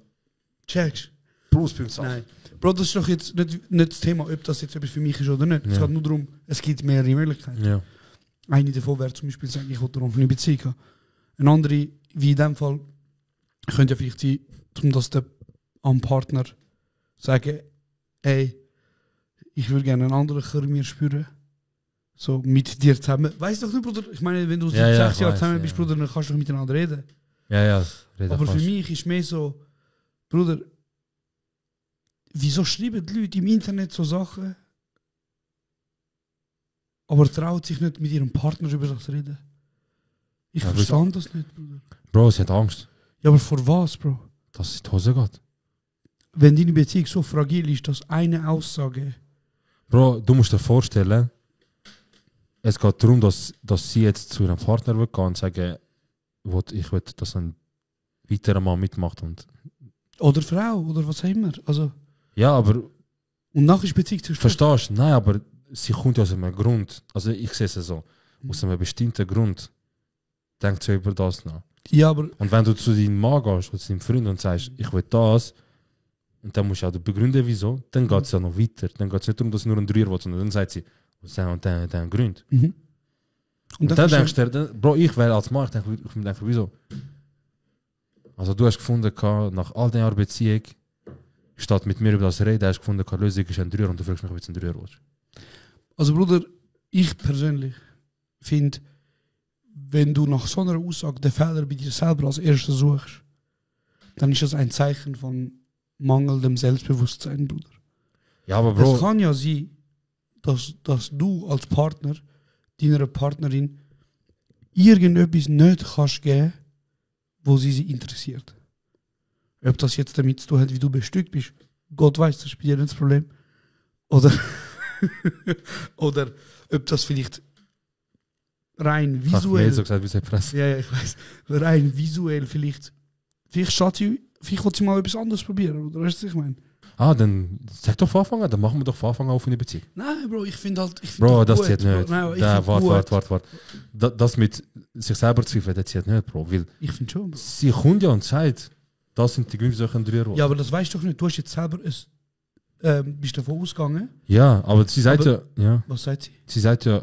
checkst. Pluspunkte sagen. Nein. Bro, das ist doch jetzt nicht das Thema, ob das jetzt etwas für mich ist oder nicht. Es geht nur darum, es gibt mehrere Möglichkeiten. Ja. Eine davon wäre zum Beispiel sagen, ich will darum eine Beziehung haben. Eine andere, wie in dem Fall, könnte ja vielleicht sein, um das am Partner sagen, ey, ich würde gerne einen anderen Körper mir spüren. So mit dir zusammen. Weißt du doch nicht, Bruder? Ich meine, wenn du seit 6 Jahren zusammen bist, Bruder, dann kannst du doch miteinander reden. Ja. Aber für mich ist mehr so, Bruder, wieso schreiben die Leute im Internet so Sachen, aber trauen sich nicht mit ihrem Partner über das zu reden? Ich verstehe das nicht, Bruder. Bro, sie hat Angst, Ja, aber vor was, Bro? dass es in die Hose geht. Wenn deine Beziehung so fragil ist, dass eine Aussage... Bro, du musst dir vorstellen, es geht darum, dass sie jetzt zu ihrem Partner will gehen und sagen, ich will, dass ein weiterer Mann mitmacht. Und Oder Frau, oder was auch immer. Also, ja, aber und nachher ist die Beziehung zu verstehst du? Nein, aber sie kommt ja aus einem Grund. Also ich sehe es so. Aus einem bestimmten Grund denkt sie über das nach. Ja, aber... Und wenn du zu deinem Mann gehst oder zu deinem Freund und sagst, ich will das, und dann musst du auch begründen, wieso, dann geht es ja noch weiter. Dann geht es nicht darum, dass sie nur einen Dreier will, sondern dann sagt sie, aus den Grund. Mhm. Und dann denkst du, Bro, ich wäre als Mann, ich denke, wieso? Also du hast gefunden, nach all den Jahren Beziehung, statt mit mir über das reden, hast du gefunden, die Lösung ist ein Dreier und du fragst mich, ob es ein Dreier willst. Also Bruder, ich persönlich finde, wenn du nach so einer Aussage den Fehler bei dir selber als erstes suchst, dann ist das ein Zeichen von mangelndem Selbstbewusstsein, Bruder. Ja, aber Bro... Es kann ja sein, dass du als Partner deiner Partnerin irgendetwas nicht kannst geben, wo sie interessiert. Ob das jetzt damit zu tun hat, wie du bestückt bist, Gott weiß, das ist bei dir nicht das Problem. Oder, oder ob das vielleicht rein visuell... so gesagt, wie sie fressen. Ja, ich weiß. Rein visuell vielleicht steht sie, vielleicht will sie mal etwas anderes probieren, oder weißt du, was ich meine? Ah, dann sag doch von Anfang an, dann machen wir doch von Anfang an auf eine Beziehung. Nein, Bro, ich finde halt... Bro, das zählt nicht. Warte. Das mit sich selber zweifeln, das zählt nicht, Bro. Weil Ich finde schon, Bro. sie kommt ja und sagt, das sind die Gründe, wieso ich ein Dreier will. Ja, aber das weißt du doch nicht. Du hast jetzt selber bist davon ausgegangen. Ja, aber sie sagt ja... Was sagt sie? Sie sagt ja,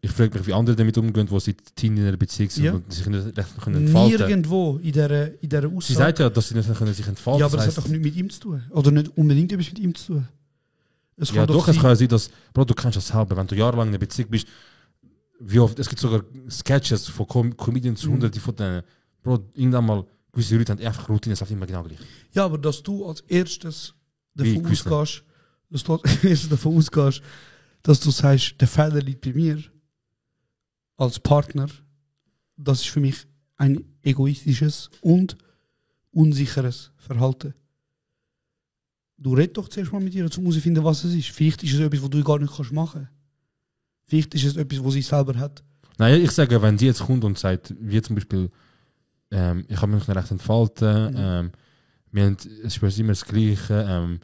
ich frage mich, wie andere damit umgehen, wo sie Teen in einer Beziehung sind Ja. und sich nicht recht können entfalten. Nirgendwo in dieser Aussage. Sie sagt ja, dass sie nicht können sich entfalten Ja, aber das das hat doch nichts mit ihm zu tun. Oder nicht unbedingt etwas mit ihm zu tun. Es ja, kann doch, es sein- kann ja sein, dass, Bro, du kennst das selber, wenn du jahrelang in einer Beziehung bist, wie oft, es gibt sogar Sketches von Comedians, hunderte von denen, Bro, irgendwann mal, gewisse Leute haben einfach Routine, es läuft immer genau gleich. Ja, aber dass du als erstes Wie davon gewisse? ausgehst, dass du als erstes davon ausgehst, dass du sagst, der Fehler liegt bei mir als Partner, das ist für mich ein egoistisches und unsicheres Verhalten. Du redest doch zuerst mal mit ihr, um herauszufinden, was es ist. Vielleicht ist es etwas, was du gar nicht machen kannst. Vielleicht ist es etwas, was sie selber hat. Nein, ich sage, wenn die jetzt kommt und sagt, wie zum Beispiel, ich habe mich nicht recht entfalten, es ist immer das Gleiche,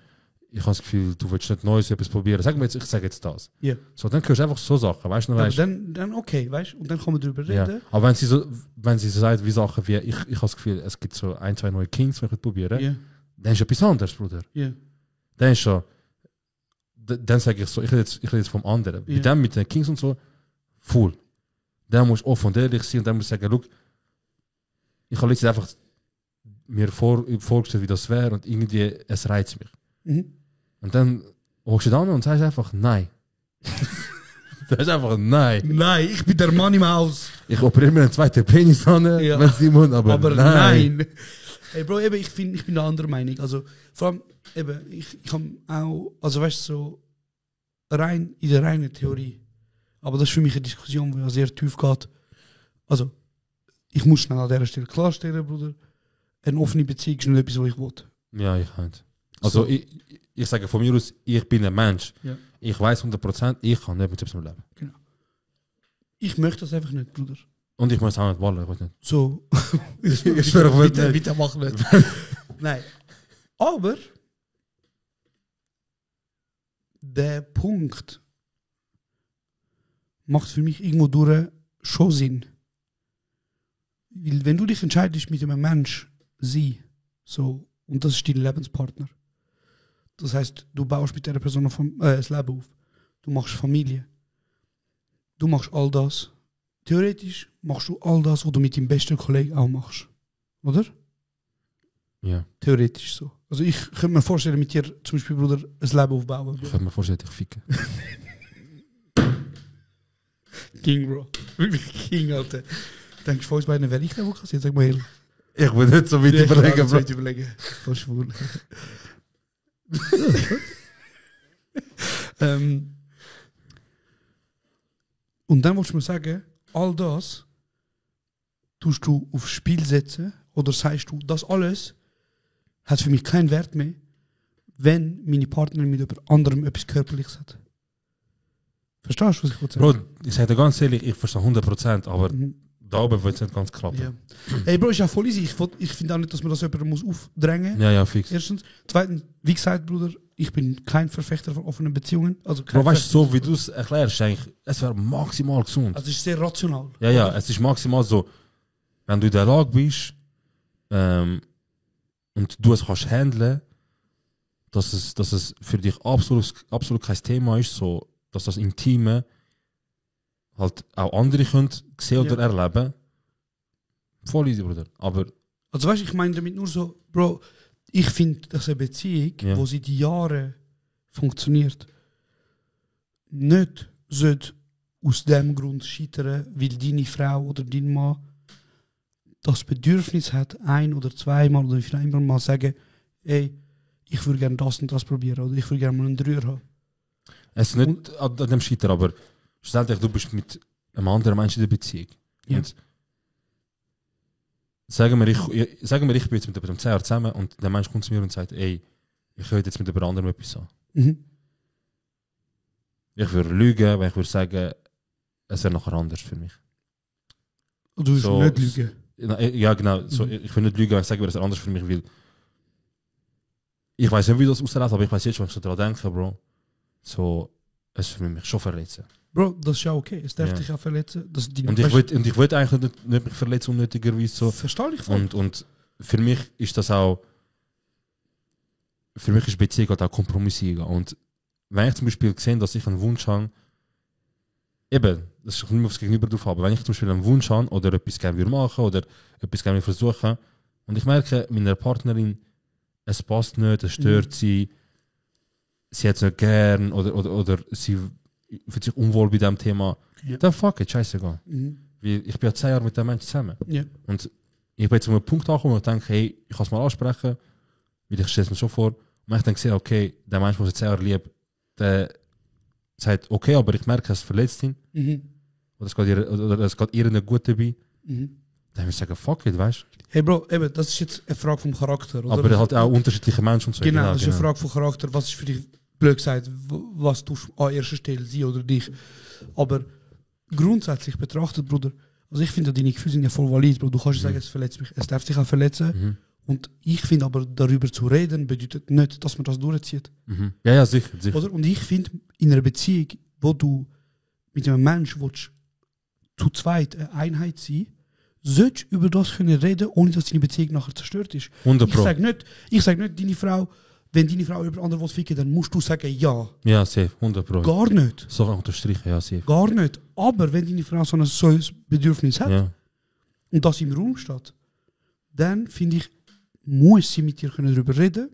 ich habe das Gefühl, du willst nicht Neues etwas probieren. Sag mir jetzt, ich sage jetzt das. Ja. So, dann hörst du einfach so Sachen, weißt du? Aber Weißt, dann okay, weißt du? Und dann kann man darüber ja. reden. Aber wenn sie so sagt, wie Sachen wie, ich habe das Gefühl, es gibt so 1, 2 neue Kings, die ich probieren, Ja. dann ist etwas anderes, Bruder. Ja. Dann ist schon, dann sage ich so, ich rede jetzt vom anderen. Ja. Bei dem mit den Kings und so, full. Dann musst du offen und ehrlich sein und dann musst du sagen, look, ich habe jetzt einfach mir vorgestellt, wie das wäre und irgendwie, es reizt mich. Mhm. Und dann hochst du dann und sagst einfach nein. Das ist einfach nein. Nein, ich bin der Mann im Haus. Ich operiere mir einen zweiten Penis an, Ja. wenn Simon, aber nein. Hey Bro, eben, ich bin der anderen Meinung. Also, vor allem, eben, ich kann auch, also weißt du, so rein in der reinen Theorie. Aber das ist für mich eine Diskussion, die ja sehr tief geht. Also, ich muss schnell an dieser Stelle klarstellen, Bruder. Eine offene Beziehung ist nicht etwas, was ich will. Ja, ich halt. Also, So. ich sage von mir aus, ich bin ein Mensch. Ja. Ich weiß 100%, ich kann nicht mit etwas leben. Ich möchte das einfach nicht, Bruder. Und ich muss auch nicht wollen, ich weiß nicht. So. Ich schwöre, ich will bitte, nicht. bitte mach nicht. Nein. Aber der Punkt macht für mich irgendwo durch schon Sinn. Weil wenn du dich entscheidest mit einem Mensch, so, und das ist dein Lebenspartner. Das heißt, du baust mit dieser Person das Leben auf. Du machst Familie. Du machst all das. Theoretisch machst du all das, was du mit deinem besten Kollegen auch machst. Oder? Ja. Theoretisch so. Also ich könnte mir vorstellen, mit dir zum Beispiel, Bruder, ein Leben aufbauen. Ich könnte mir vorstellen, dich ficken. King, Bro. Wirklich King, Alter. Denkst du von uns beiden, wer ich der kassiert? Sag mal ehrlich. Ich will nicht so weit Ja, überlegen, ich Bro. will überlegen. Voll schwul. Und dann willst du mir sagen, all das tust du aufs Spiel setzen oder sagst du, das alles hat für mich keinen Wert mehr, wenn meine Partnerin mit jemand anderem etwas Körperliches hat. Verstehst du, was ich sagen Bro, ich sage dir ganz ehrlich, ich verstehe 100%, aber da oben wird es nicht ganz klappen. Ja. Ey, Bro, ist ja voll easy. Ich finde auch nicht, dass man das jemandem muss aufdrängen muss. Ja, fix. Erstens. Zweitens, wie gesagt, Bruder, ich bin kein Verfechter von offenen Beziehungen. Also kein Bro, weißt du, Verfechter. so wie du es erklärst, eigentlich, es wäre maximal gesund. Also es ist sehr rational. Ja, es ist maximal so, wenn du in der Lage bist und du es kannst handeln, dass es für dich absolut kein Thema ist, so, dass das Intime halt auch andere können sehen oder erleben. Voll easy, Bruder. Aber Also weißt du, ich meine damit nur so, Bro, ich finde, dass eine Beziehung, Ja. wo seit Jahren funktioniert, nicht sollte aus dem Grund scheitern, weil deine Frau oder dein Mann das Bedürfnis hat, ein- oder zweimal oder vielleicht immer mal sagen, ey, ich würde gerne das und das probieren oder ich würde gerne mal einen Dreier haben. es ist nicht an dem Scheitern, aber schlussendlich, du bist mit einem anderen Menschen in der Beziehung. Ja. Und sagen wir, ich bin jetzt mit einem 10 Jahren zusammen und der Mensch kommt zu mir und sagt, ey, ich höre jetzt mit jemand anderem etwas an. Mhm. Ich würde lügen, weil ich würde sagen, es wäre nachher anders für mich. Du willst So, nicht lügen. Ja, genau. So, ich will nicht lügen, weil ich sage, es wäre anders für mich, weil ich weiß nicht, wie das aussieht, aber ich weiß jetzt schon, wenn ich daran denke, Bro, so, es will mich schon verletzen. Bro, das ist ja okay. Es darf Ja. dich ja verletzen. Das ist deine Und ich will eigentlich nicht mich verletzen, unnötigerweise so. Verstehe ich voll. Und für mich ist das auch, für mich ist Beziehung halt auch Kompromissierung. Und wenn ich zum Beispiel sehe, dass ich einen Wunsch habe, eben, das ist nicht mehr aufs Gegenüber drauf, aber wenn ich zum Beispiel einen Wunsch habe oder etwas gerne würde machen oder etwas gerne versuchen und ich merke, meiner Partnerin, es passt nicht, es stört sie hat es nicht gern oder sie fühlt sich unwohl bei diesem Thema, Ja. dann fuck it, scheißegal. Mhm. Weil ich bin ja 10 Jahre mit dem Menschen zusammen. Ja. Und ich bin jetzt an einem Punkt angekommen, wo ich denke, hey, ich kann es mal ansprechen, weil ich stelle es mir schon vor. Und ich denke sehr, okay, der Mensch, der seit 10 Jahren liebt, der sagt, okay, aber ich merke, es verletzt ihn. Mhm. Oder es geht ihr nicht gut dabei. Mhm. Dann würde ich sagen, fuck it, weißt du? Hey Bro, eben, das ist jetzt eine Frage vom Charakter. Oder? Aber halt auch unterschiedliche Menschen und so. Genau, das ist eine Frage vom Charakter. Was ist für dich, blöd gesagt, was tust du an erster Stelle, sie oder dich? Aber grundsätzlich betrachtet, Bruder, also ich finde, deine Gefühle sind ja voll valid, Bro. Du kannst sagen, es verletzt mich, es darf dich auch verletzen. Mhm. Und ich finde aber, darüber zu reden, bedeutet nicht, dass man das durchzieht. Mhm. Ja, sicher. Oder? Und ich finde, in einer Beziehung, wo du mit einem Menschen willst, zu zweit eine Einheit sein, sollst du über das können reden, ohne dass deine Beziehung nachher zerstört ist. 100 Ich Pro. sage nicht, deine Frau, wenn deine Frau über andere will ficken, dann musst du sagen, ja. Ja, safe, 100 Pro. Gar nicht. So unterstreichen, ja, safe. Gar nicht. Aber wenn deine Frau so ein Bedürfnis hat Ja. und das im Raum steht, dann finde ich, muss sie mit dir können darüber reden,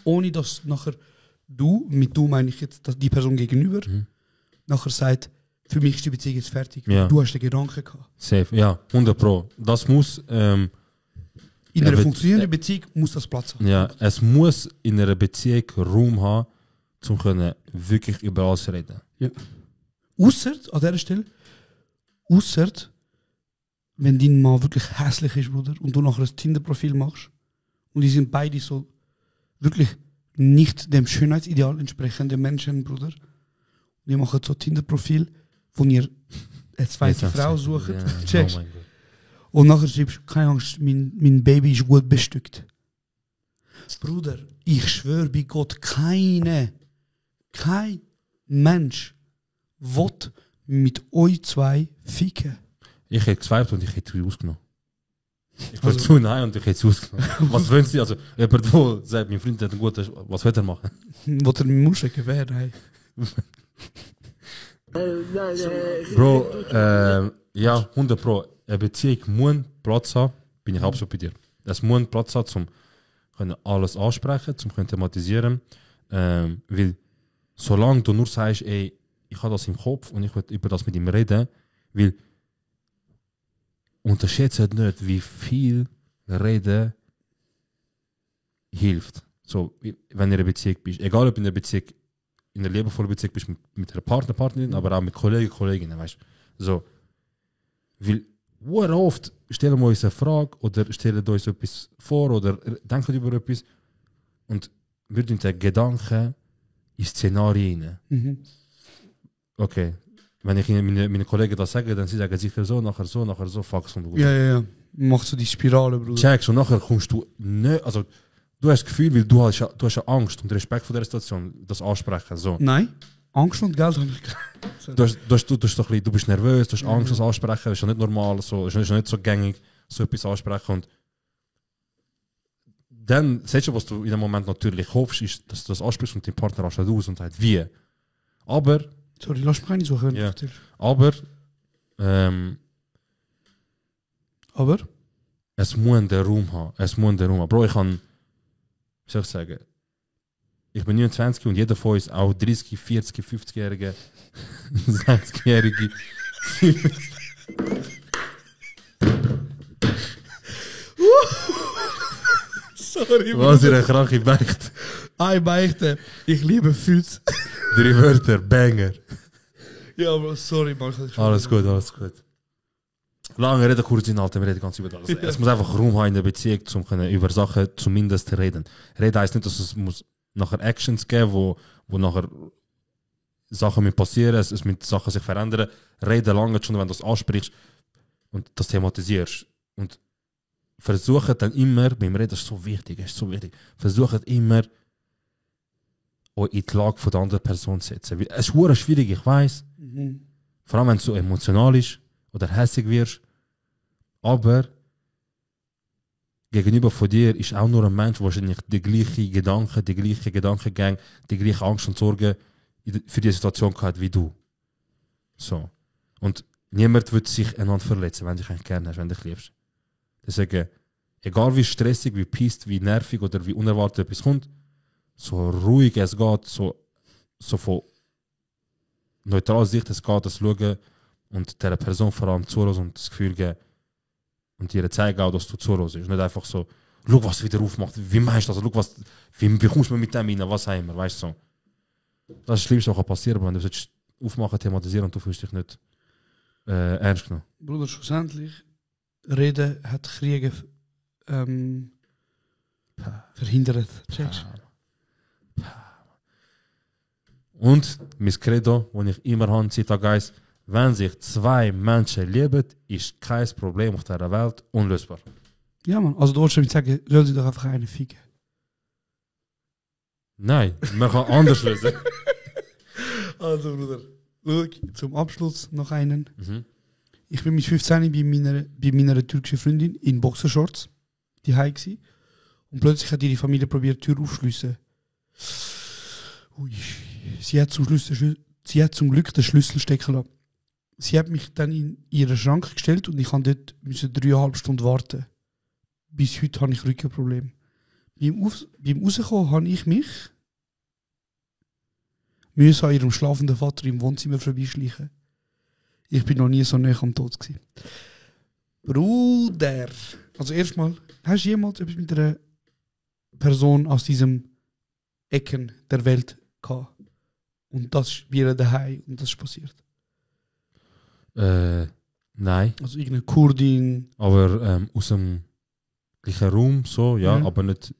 ohne dass nachher mit du meine ich jetzt die Person gegenüber, nachher sagt, für mich ist die Beziehung jetzt fertig. Ja. Du hast den Gedanken gehabt. Safe, ja, 100 Pro. Das muss, In einer aber- funktionierenden Beziehung muss das Platz haben. ja, es muss in einer Beziehung Raum haben, um können wirklich über alles reden. Ausser, an dieser Stelle, ausser, wenn dein Mann wirklich hässlich ist, Bruder, und du nachher ein Tinder-Profil machst und die sind beide so wirklich nicht dem Schönheitsideal entsprechende Menschen, Bruder. Und ihr macht so ein Tinder-Profil, wo ihr eine zweite Frau sucht, Ja, checkst. oh mein Gott. Und nachher schreibst du, keine Angst, mein Baby ist gut bestückt. Bruder, ich schwöre bei Gott, keine Kein Mensch will mit euch zwei ficken. Ich hätte geswiped und ich hätte sie ausgenommen. Ich würde zu nein und ich hätte sie ausgenommen. Was wollen sie? Also, jemand, der sagt, mein Freund hat einen guten, was wird er machen? Wollt ihr mit dem Ausstecken werden? Hey. Bro, ja, 100 Pro. Eine Beziehung muss Platz haben, bin ich absolut bei dir. Es muss Platz haben, um alles ansprechen, um thematisieren. Weil, solange du nur sagst, ey, ich habe das im Kopf und ich will über das mit ihm reden, weil unterschätzt nicht, wie viel Reden hilft. So, wenn du in einer Beziehung bist. Egal, ob in einer Beziehung, in einer liebevollen Beziehung bist mit einer Partnerin, aber auch mit Kollegen, Kolleginnen, weißt du. So. Weil, oft stellen wir uns eine Frage oder stellen uns etwas vor oder denken über etwas und wir tun den Gedanken in Szenarien rein. Okay. Wenn ich meine Kollegen das sage, dann sie sagen sicher so, nachher so, fuck so. Ja. Machst du die Spirale, Bruder. Checkst und nachher kommst du nicht, also du hast das Gefühl, weil du hast ja Angst und Respekt vor der Situation, das ansprechen, so. Nein, Angst und Geld habe ich Du bist nervös, du hast Angst, das ansprechen, das ist ja nicht normal, so, das ist nicht so gängig, so etwas ansprechen und dann, siehst du, was du in dem Moment natürlich hoffst, ist, dass du das ansprichst und dein Partner rastet aus und sagt, wie. Aber sorry, lass mich nicht so hören. Ja. Aber es muss den Raum haben. Bro, ich kann, wie soll ich sagen, ich bin 29 und jeder von uns, auch 30, 40, 50-Jährige, 60-Jährige. Sorry, Was für eine kranke Beichte. Ein Beichte. Ich liebe Füße. 3 Wörter, Banger. Ja, aber sorry, man. Alles gut. Lange Rede, kurz Inhalte, wir reden ganz über das. Es muss einfach Raum haben in der Beziehung, um über Sachen zumindest reden. Reden heisst nicht, dass es muss nachher Actions geben, wo nachher Sachen mit passieren, es mit Sachen sich verändern. Reden lange schon, wenn du das ansprichst und das thematisierst. Und versuchen dann immer, beim Reden, das ist so wichtig, versuchen immer, euch in die Lage von der anderen Person zu setzen. Es ist verdammt schwierig, ich weiss. Vor allem, wenn du so emotional ist oder hässig wirst. Aber gegenüber von dir ist auch nur ein Mensch, der wahrscheinlich die gleichen Gedankengänge, die gleiche Angst und Sorgen für die Situation hat wie du. So. Und niemand wird sich einander verletzen, wenn du dich eigentlich gerne hast, wenn du dich liebst. Deswegen, egal wie stressig, wie pisst, wie nervig oder wie unerwartet etwas kommt, so ruhig es geht, so von neutraler Sicht es geht, das schauen und der Person vor allem zuhören und das Gefühl geben und ihr zeigen auch, dass du zuhörst. Nicht einfach so, schau, was wieder aufmacht, wie meinst du das, schau, wie kommst du mit dem rein, was auch immer, weißt du so. Das ist das Schlimmste, was passieren kann, wenn du aufmachen, thematisieren und du fühlst dich nicht ernst genommen. Bruder, schlussendlich, Reden hat Kriege verhindert. Und mein Credo, das ich immer habe, Zitat Geist, wenn sich 2 Menschen lieben, ist kein Problem auf dieser Welt unlösbar. Ja, man. Also, du wolltest damit sagen, sollen sie doch einfach einen ficken. Nein, man kann anders lösen. Also, Bruder, schau, zum Abschluss noch einen. Ich bin mit 15 bei meiner türkischen Freundin in Boxershorts, die heim gsi. Und plötzlich hat ihre Familie probiert, die Tür aufzuschliessen. Ui, sie hat zum Glück den Schlüssel stecken lassen. Sie hat mich dann in ihren Schrank gestellt und ich musste dort 3,5 Stunden warten. Bis heute habe ich Rückenprobleme. Beim Rauskommen habe ich mich an ihrem schlafenden Vater im Wohnzimmer vorbeischleichen. Ich bin noch nie so nah am Tod gewesen. Bruder! Also erstmal, hast du jemals etwas mit einer Person aus diesem Ecken der Welt gehabt? Und das ist wieder daheim und das ist passiert? Nein. Also irgendeine Kurdin. Aber aus dem gleichen Raum, so, ja, aber nicht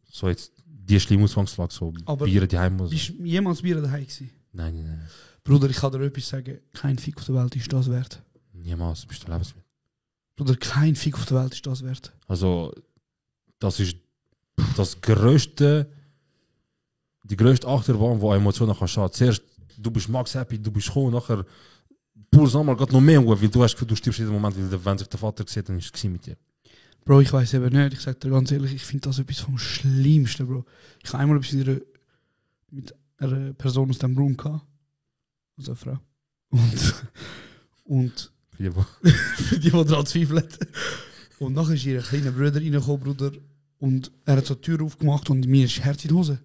so jetzt die schlimme Ausgangslage, so aber Bier daheim. Bist du jemals Bier daheim gewesen? Nein. Bruder, ich kann dir etwas sagen, kein Fick auf der Welt ist das wert. Niemals, bist du lebenswert. Bruder, kein Fick auf der Welt ist das wert. Also, das ist das grösste die grösste Achterbahn, die Emotionen kannst haben. Zuerst, du bist max happy, du bist gekommen, nachher Puls nochmal geht noch mehr hoch, weil du hast Gefühl, du stirbst in dem Moment, weil wenn sich der Vater sieht, dann ist es mit dir. Bro, ich weiß eben nicht, ich sag dir ganz ehrlich, ich finde das etwas vom Schlimmsten, Bro. Ich habe einmal etwas mit einer Person aus dem Raum gehabt. Also eine Frau. Und Für die, für die daran zweifeln. Und nachher ist ihr kleiner Bruder reingekommen, Bruder. Und er hat so die Tür aufgemacht und mir ist das Herz in die Hose.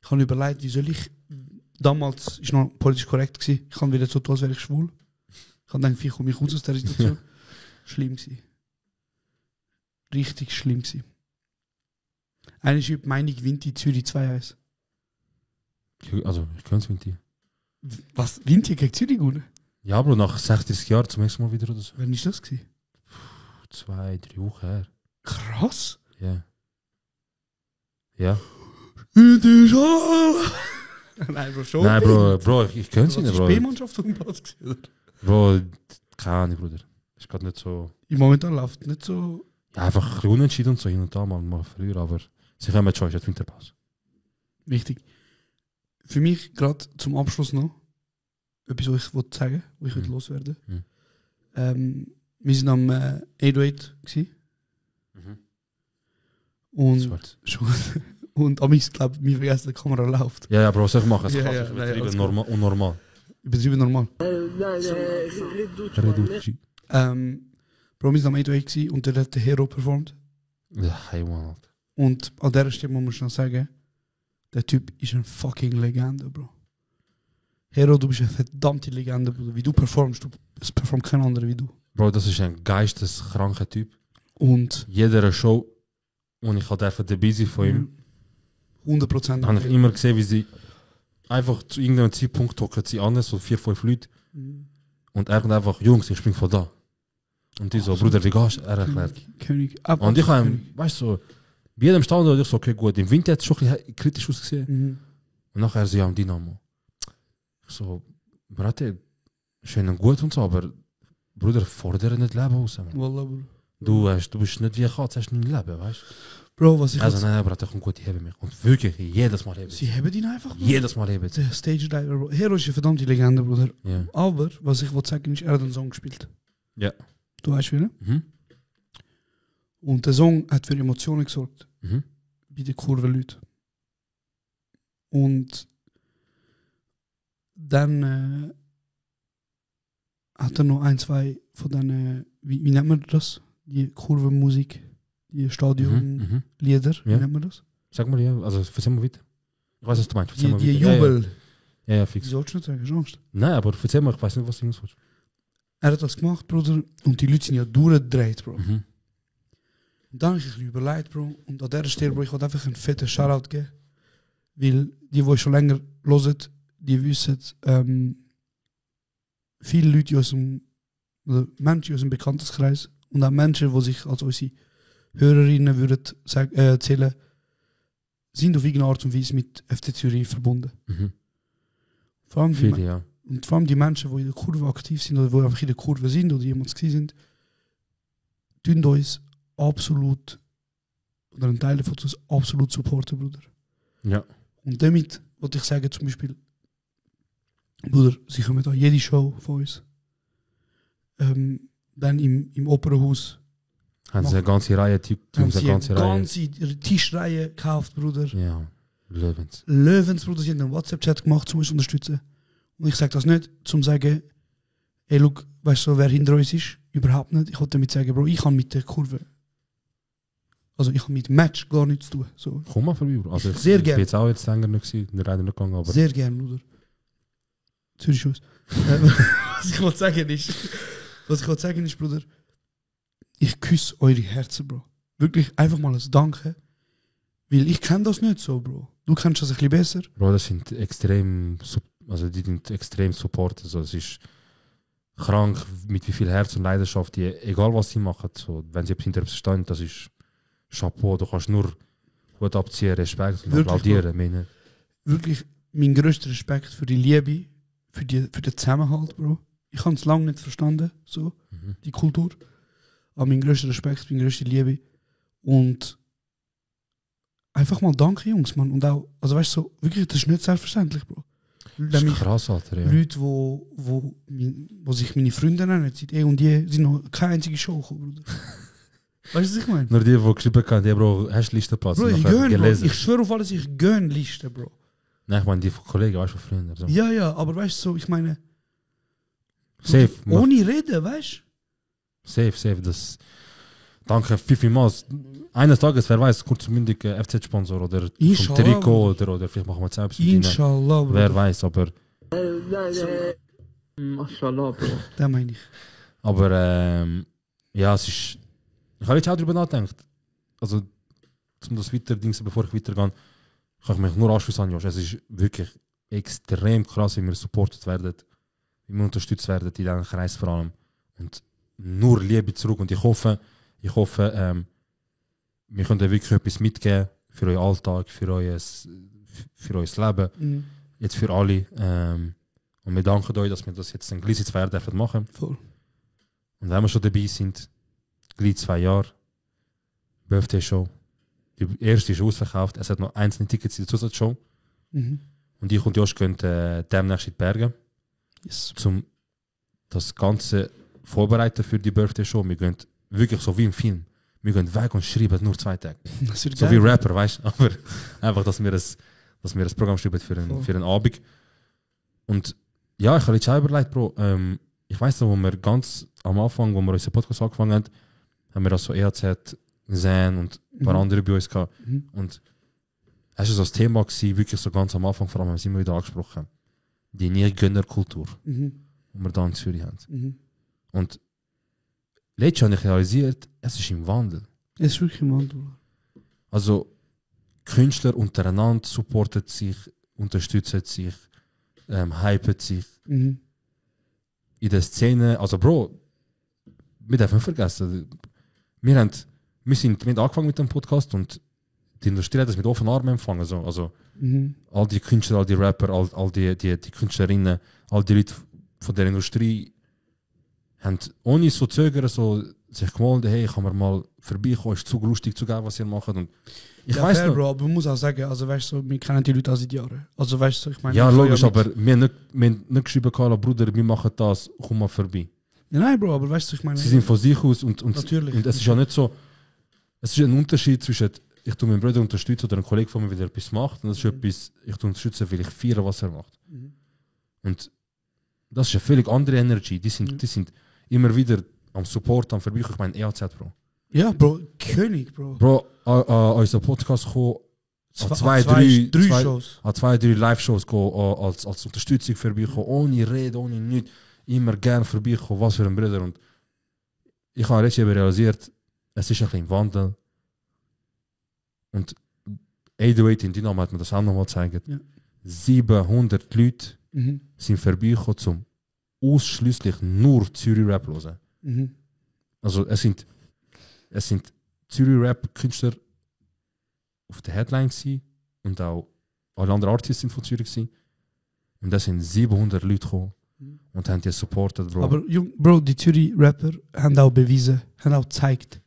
Ich habe überlegt, wie soll ich... Damals war noch politisch korrekt gewesen. Ich kann wieder so tun, als wäre ich schwul. Ich habe gedacht, ich komme mich raus aus der Situation. Schlimm gewesen. Richtig schlimm gewesen. Einer schreibt Meinung Vinti Zürich 2-1. also, ich könnte es mit dir. Was? Vinti gegen Zürich gewonnen? Ja, Bro, nach 60 Jahren zum ersten Mal wieder oder so. Wann war das gewesen? 2-3 Wochen her. Krass. Ja. Ja. Nein, Bro, schon. Nein, Bro, ich könnte es nicht, Was Bro. ist die B-Mannschaft auf dem Platz gewesen? Bro, keine Ahnung, Bruder. Ist gerade nicht so... Im Momentan läuft nicht so... Ja, einfach ein bisschen unentschieden und so hin und da mal früher, aber sie kommen schon, ist Winterpause. Wichtig. Für mich gerade zum Abschluss noch etwas, was ich sagen wollte, was ich heute loswerden. Wir sind am 808 gewesen. Und schon und am ich glaube, mir vergessen, die Kamera läuft. Ja, Bro, was soll ich machen? Es Ja, kann ja, sich nein, übertrieben alles normal, unnormal. Übertrieben normal. Reduci. Bro, wir sind am 808 gewesen und der hat den Hero performt. Ja, hey, man. Und an dieser Stelle muss man sagen, der Typ ist eine fucking Legende, Bro. Hero, du bist eine verdammte Legende, Bro. Wie du performst, es performt kein anderer wie du. Bro, das ist ein geisteskranker Typ. Und Jeder Show, und ich hatte einfach dabei sein von ihm, 100%. habe ich immer gesehen, wie sie einfach zu irgendeinem Zeitpunkt hocken sie an, so 4-5 Leute. Und er kommt einfach, Jungs, ich bin von da. Und die so, Bruder, wie gehst du? Er erklärt. König. Und ich habe, weißt du, so, bei jedem Stand ich so, okay, gut, im Winter hat es schon ein bisschen kritisch ausgesehen. Und nachher so, ja, am Dynamo. Ich so, Brate, schön und gut und so, aber Bruder, fordere nicht Leben aus. Man. Wallah, Bro. Du bist nicht wie ein Katz, hast nicht ein Leben, weißt du? Bro, was ich Also nein, Brate, komm gut, die heben mich. Und wirklich, jedes Mal heben Sie haben ihn einfach, Bro. Jedes Mal heben Der Stage Diver, Bro. Hero ist eine verdammte Legende, Bruder. Ja. Aber, was ich wollte sagen, ist, er hat einen Song gespielt. Ja. Du weißt wie, ne? Mhm. Und der Song hat für Emotionen gesorgt. Mhm. Bei den Kurvenleuten. Und dann hat er noch ein, zwei von diesen, wie nennt man das? Die Kurvenmusik, die Stadionlieder, wie Ja. nennt man das? Sag mal, ja, also erzähl mal weiter. Ich weiß, was du meinst. Erzähl Die, mal die weiter. Jubel. Ja, Die fix. sollst du nicht sagen, hast du Angst? Nein, aber erzähl mal, ich weiß nicht, was du hinaus willst. Er hat das gemacht, Bruder, und die Leute sind ja durchgedreht, Bro. Mhm. Und dann habe ich ein bisschen überlegt, Bro, und an dieser Stelle, Bro, ich wollte einfach einen fetten Shoutout geben, weil die schon länger hören, die wissen, viele Leute aus dem, oder Menschen aus dem Bekanntenkreis und auch Menschen, die sich als unsere Hörerinnen würden zählen, sind auf irgendeine Art und Weise mit FC Zürich verbunden. Mhm. Vor allem, Viele, ja. und vor allem die Menschen, die in der Kurve aktiv sind oder die einfach in der Kurve sind oder jemals gewesen sind, tun uns absolut, oder ein Teil von uns absolut supporten, Bruder. Ja. Und damit wollte ich sagen, zum Beispiel, Bruder, sie kommen an jede Show von uns. Dann im Opernhaus Haben sie eine ganze Reihe, haben eine sie ganze Reihe. ganze Tischreihe gekauft, Bruder. Ja, Löwens. Löwens, Bruder, sie haben einen WhatsApp-Chat gemacht, um uns zu unterstützen. Und ich sage das nicht, zum zu sagen, hey, look, weißt du, wer hinter uns ist? Überhaupt nicht. Ich wollte damit sagen, Bro, ich habe mit der Kurve, also ich habe mit dem Match gar nichts zu tun. So. Komm mal vorbei, Bro. Also Sehr ich gern. bin jetzt auch jetzt länger nicht gewesen, in der Reihe nicht gegangen, aber... Sehr gern, Bruder. Zürich aus. Was ich wollte sagen ist, Bruder, ich küsse eure Herzen, Bro. Wirklich einfach mal als Danke. Weil ich kenne das nicht so, Bro. Du kennst das ein bisschen besser. Bro, das sind extrem, also die sind extrem supporten. Also es ist krank, mit wie viel Herz und Leidenschaft die, egal was sie machen, so, wenn sie hinter etwas stehen, das ist Chapeau. Du kannst nur gut abziehen, Respekt und Wirklich, applaudieren. Meine. Wirklich mein grösster Respekt für die Liebe, für den Zusammenhalt, Bro. Ich habe es lange nicht verstanden, so, die Kultur. Aber mein grösster Respekt, meine grösste Liebe. Und einfach mal danke, Jungs, Mann. Und auch, also weißt du, so, wirklich, das ist nicht selbstverständlich, Bro. Das ist krass, Alter, ja. Leute, wo sich meine Freunde nennen, seit und die sind noch keine einzige Show gekommen, Bruder. Weißt du, was ich meine? Nur die geschrieben haben, ja, Bro, hast du Listenplatz? Bro, ich Nachher gönn, Bro. gelesen. Ich schwöre auf alles, ich gönn Listen, Bro. Nein, ich meine, die von Kollegen, weißt du, von Freunden. So. Ja, aber weißt du, so, ich meine, Safe. ohne Reden, weißt du? Safe. Das, danke vielmals. Eines Tages, wer weiß, kurzmündig FZ-Sponsor oder vom Inshallah, Trikot oder vielleicht machen wir jetzt selbst. Inshallah, Bro. Wer weiß, aber Mashallah, Bro. Das meine ich. Aber ja, es ist. Ich habe jetzt auch darüber nachgedacht. Also, um das weiter bevor ich weitergehe, kann ich mich nur anschließen an Josh. Es ist wirklich extrem krass, wie wir supportet werden, wie wir unterstützt werden in diesem Kreis vor allem. Und nur Liebe zurück. Und ich hoffe, wir können wirklich etwas mitgeben für euren Alltag, für euer Leben, Mhm. jetzt für alle. Und wir danken euch, dass wir das jetzt ein Gleis 2 dürfen machen. Voll. Und wenn wir schon dabei sind, gleich 2 Jahre, Birthday-Show. Die erste ist ausverkauft, es hat noch einzelne Tickets in der Zusatzshow. Mhm. Und ich und Josh gehen demnächst in die Berge, Yes. um das Ganze vorbereiten für die Birthday-Show. Wir gehen wirklich so wie im Film. Wir gehen weg und schreiben nur 2 Tage. Das wird So geil. wie Rapper, weißt du? Aber einfach, dass wir das Programm schreiben für einen Abend. Und ja, ich habe jetzt auch überlegt, Bro, ich weiss noch, wo wir ganz am Anfang, wo wir unseren Podcast angefangen haben wir das so EAZ gesehen und ein paar andere bei uns gehabt. Mhm. Und es war so das Thema gewesen, wirklich so ganz am Anfang, vor allem haben wir es immer wieder angesprochen, die Nie-Gönner-Kultur, Mhm. die wir da in Zürich haben. Mhm. Und letztes habe ich realisiert, es ist im Wandel. Es ist wirklich ein Mann, Bruder. Also Künstler untereinander supporten sich, unterstützen sich, hypen sich. Mhm. In der Szene, also Bro, wir dürfen nicht vergessen, wir haben angefangen mit dem Podcast und die Industrie hat das mit offenen Armen empfangen. So. Also Mhm. all die Künstler, all die Rapper, all die Künstlerinnen, all die Leute von der Industrie haben ohne so zögern so sich gemeldet, hey, kann man mal vorbeikommen, ist zu lustig, zu geil, was ihr macht. Und ich Ja, weiß fair, noch, Bro, aber man muss auch sagen, also weißt du, wir kennen die Leute auch seit Jahren. Also weißt du, ich meine... ja, ich kann logisch, mit- aber wir haben nicht geschrieben, Carla, Bruder, wir machen das, komm mal vorbei. Ja, nein, Bro, aber weißt du, ich meine... Sie sind von sich aus und Natürlich. und es ist ja nicht so, es ist ein Unterschied zwischen, ich tue meinen Bruder unterstützen oder einen Kollegen von mir, weil er etwas macht, und das ist etwas, ich tue unterstützen, weil ich feiere, was er macht. Mhm. Und das ist eine völlig andere Energy. Die sind immer wieder am Support, am Verbieten. Ich meine, EAZ, Bro. Ja, Bro, König, Bro. Bro, an unser Podcast kommen, Drei Shows. an 2-3 Live-Shows gehen, als Unterstützung vorbeikommen, ohne Rede, ohne nichts. Immer gerne vorbeikommen, was für ein Bruder. Und ich habe jetzt eben realisiert, es ist ein bisschen im Wandel. Und 808 in Dynamo hat mir das auch nochmal gezeigt. Ja. 700 Leute Mhm. sind vorbeigekommen, um ausschließlich nur Zürich-Rap zu hören. Mhm. Also es sind Zürich-Rap-Künstler auf der Headline gewesen, und auch alle anderen Artists sind von Zürich gewesen. Und das sind 700 Leute gekommen und haben die supported, Bro. Aber Bro, die Zürich-Rapper haben auch bewiesen, haben auch gezeigt.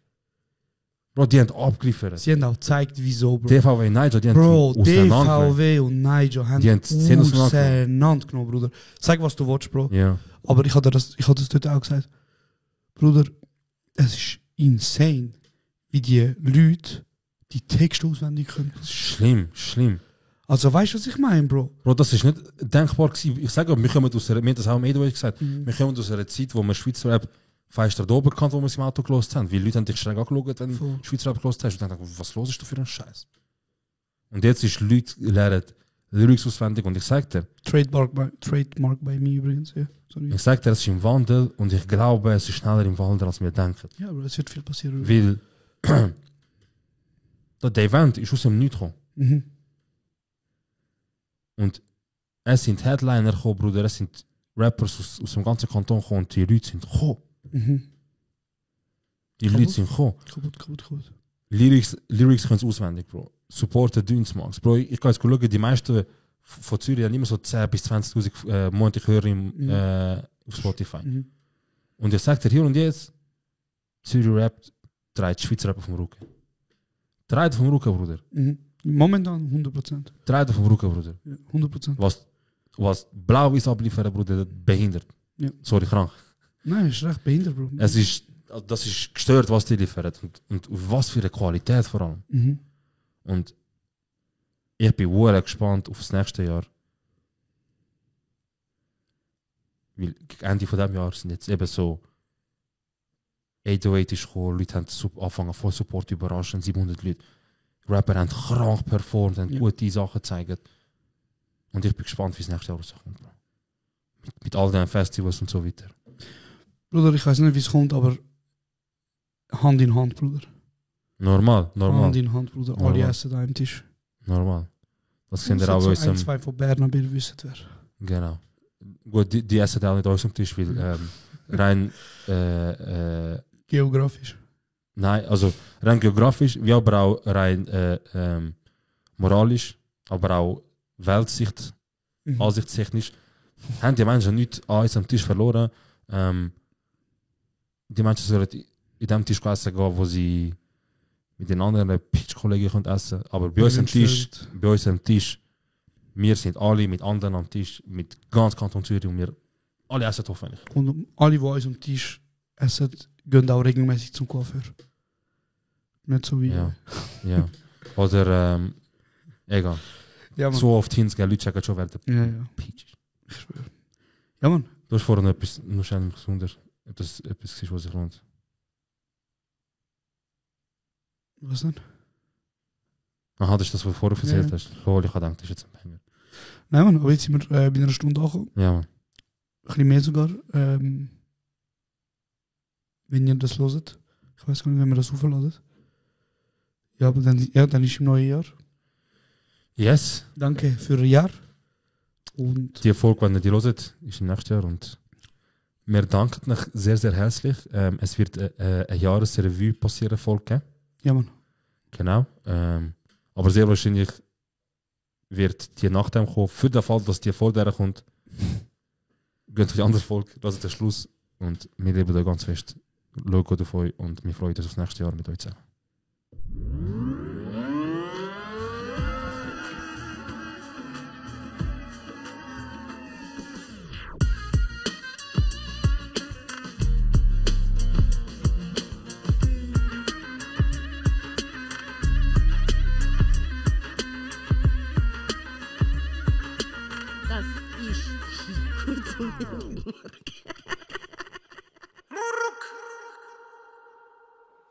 Bro, die haben abgeliefert. Sie haben auch gezeigt, wieso, Bro. DVW, Nigel, die haben Bro, auseinandergenommen. DVW und Nigel haben Die haben die Szene auseinandergenommen, Bruder. Sag, was du willst, Bro. Ja. Aber ich hatte das dort auch gesagt. Bruder, es ist insane, wie die Leute die Texte auswendig können. Schlimm. Also weißt du, was ich meine, Bro? Bro, das ist nicht denkbar gewesen. Ich sage, wir kommen aus wir haben das auch im Edo gesagt, wir kommen aus einer Zeit, wo wir Schweizer Rap feister da oben kannt, wo wir es im Auto gelost haben. Weil Leute haben dich schräg angeschaut, wenn Voll. du Schweizer Rap gelost hast. Und dann was los ist du für einen Scheiß? Und jetzt ist Leute lernen Lyrics auswendig und ich sag dir, Trademark by me übrigens, ja. Sorry. es ist im Wandel und ich glaube, es ist schneller im Wandel, als wir denken. Ja, Bro, es wird viel passieren. Weil das Event ist aus dem Nichts gekommen. Mhm. Und es sind Headliner gekommen, Bruder, es sind Rappers aus dem ganzen Kanton gekommen und die Leute sind gekommen. Mhm. Die Kaputt. Leute sind gekommen. Kaputt. Lyrics können sie auswendig, Bro. Supporten Dünsmax. Bro, ich kann jetzt schauen, die meisten von Zürich haben immer so 10.000 bis 20.000 monatlich Hörer auf Spotify. Mhm. Und ich sag dir hier und jetzt, Zürich Rap trägt Schweizer Rap auf dem Rücken. Trägt auf dem Rücken, Bruder. Mhm. Momentan 100%. Drei von Brücke, Bruder. Ja, 100%. Was Blau-Weiß abliefern, Bruder, behindert. Ja. Sorry, krank. Nein, ist recht behindert, Bro. Das ist gestört, was die liefern. Und was für eine Qualität vor allem. Mhm. Und ich bin sehr gespannt auf das nächste Jahr. Weil gegen Ende von diesem Jahr sind jetzt eben so 808 ist gekommen, Leute haben angefangen voll Support überraschen, 700 Leute. Rapper haben krank performt, haben gute Sachen gezeigt. Und ich bin gespannt, wie es nächstes Jahr rauskommt. Mit all den Festivals und so weiter. Bruder, ich weiß nicht, wie es kommt, aber Hand in Hand, Bruder. Normal. Hand in Hand, Bruder. Normal. Alle essen da am Tisch. Normal. Das sind ja auch so uns. ein, zwei von Bernabil wissen wer. Genau. Gut, die essen auch nicht uns am Tisch, weil rein Geografisch. nein, also rein geografisch, wie aber auch rein moralisch, aber auch Weltsicht, ansichtstechnisch, haben die Menschen nicht an uns am Tisch verloren. Die Menschen sollen in dem Tisch essen gehen, wo sie mit den anderen Pitch-Kollegen essen können. Aber bei uns am Tisch, wir sind alle mit anderen am Tisch, mit ganz Kanton Zürich und wir alle essen hoffentlich. Und alle, die uns am Tisch essen, gehen auch regelmäßig zum Coiffeur. Nicht so wie... Ja. Oder, egal. Ja, Mann. So oft hinzugehen, Leute checken schon, wer der Ja. Peach ist. Ich schwöre. Ja, Mann. Du hast vorhin noch etwas, noch schnell besonders, etwas gesehen, was sich lohnt. Was denn? Aha, das ist das, was du vorher erzählt hast. Lol, ich habe gedacht, das ist jetzt ein Banger. Nein, Mann, aber jetzt sind wir bei einer Stunde angekommen. Ja, Mann. Ein bisschen mehr sogar. Wenn ihr das hört. Ich weiß gar nicht, wenn wir das aufladen. Ja, aber dann ist im neuen Jahr. Yes. Danke für ein Jahr. Und Die Folge, wenn ihr die hört, ist im nächsten Jahr. Und wir danken euch sehr, sehr herzlich. Es wird eine Jahresrevue passieren, Folge geben. ja, Mann. Genau. Aber sehr wahrscheinlich wird die nach dem kommen. Für den Fall, dass die vor der kommt, geht für die andere Folge, das ist der Schluss. Und wir leben da ganz fest. Logo davon und wir freuen uns aufs nächste Jahr mit euch zusammen. Das ist kurz und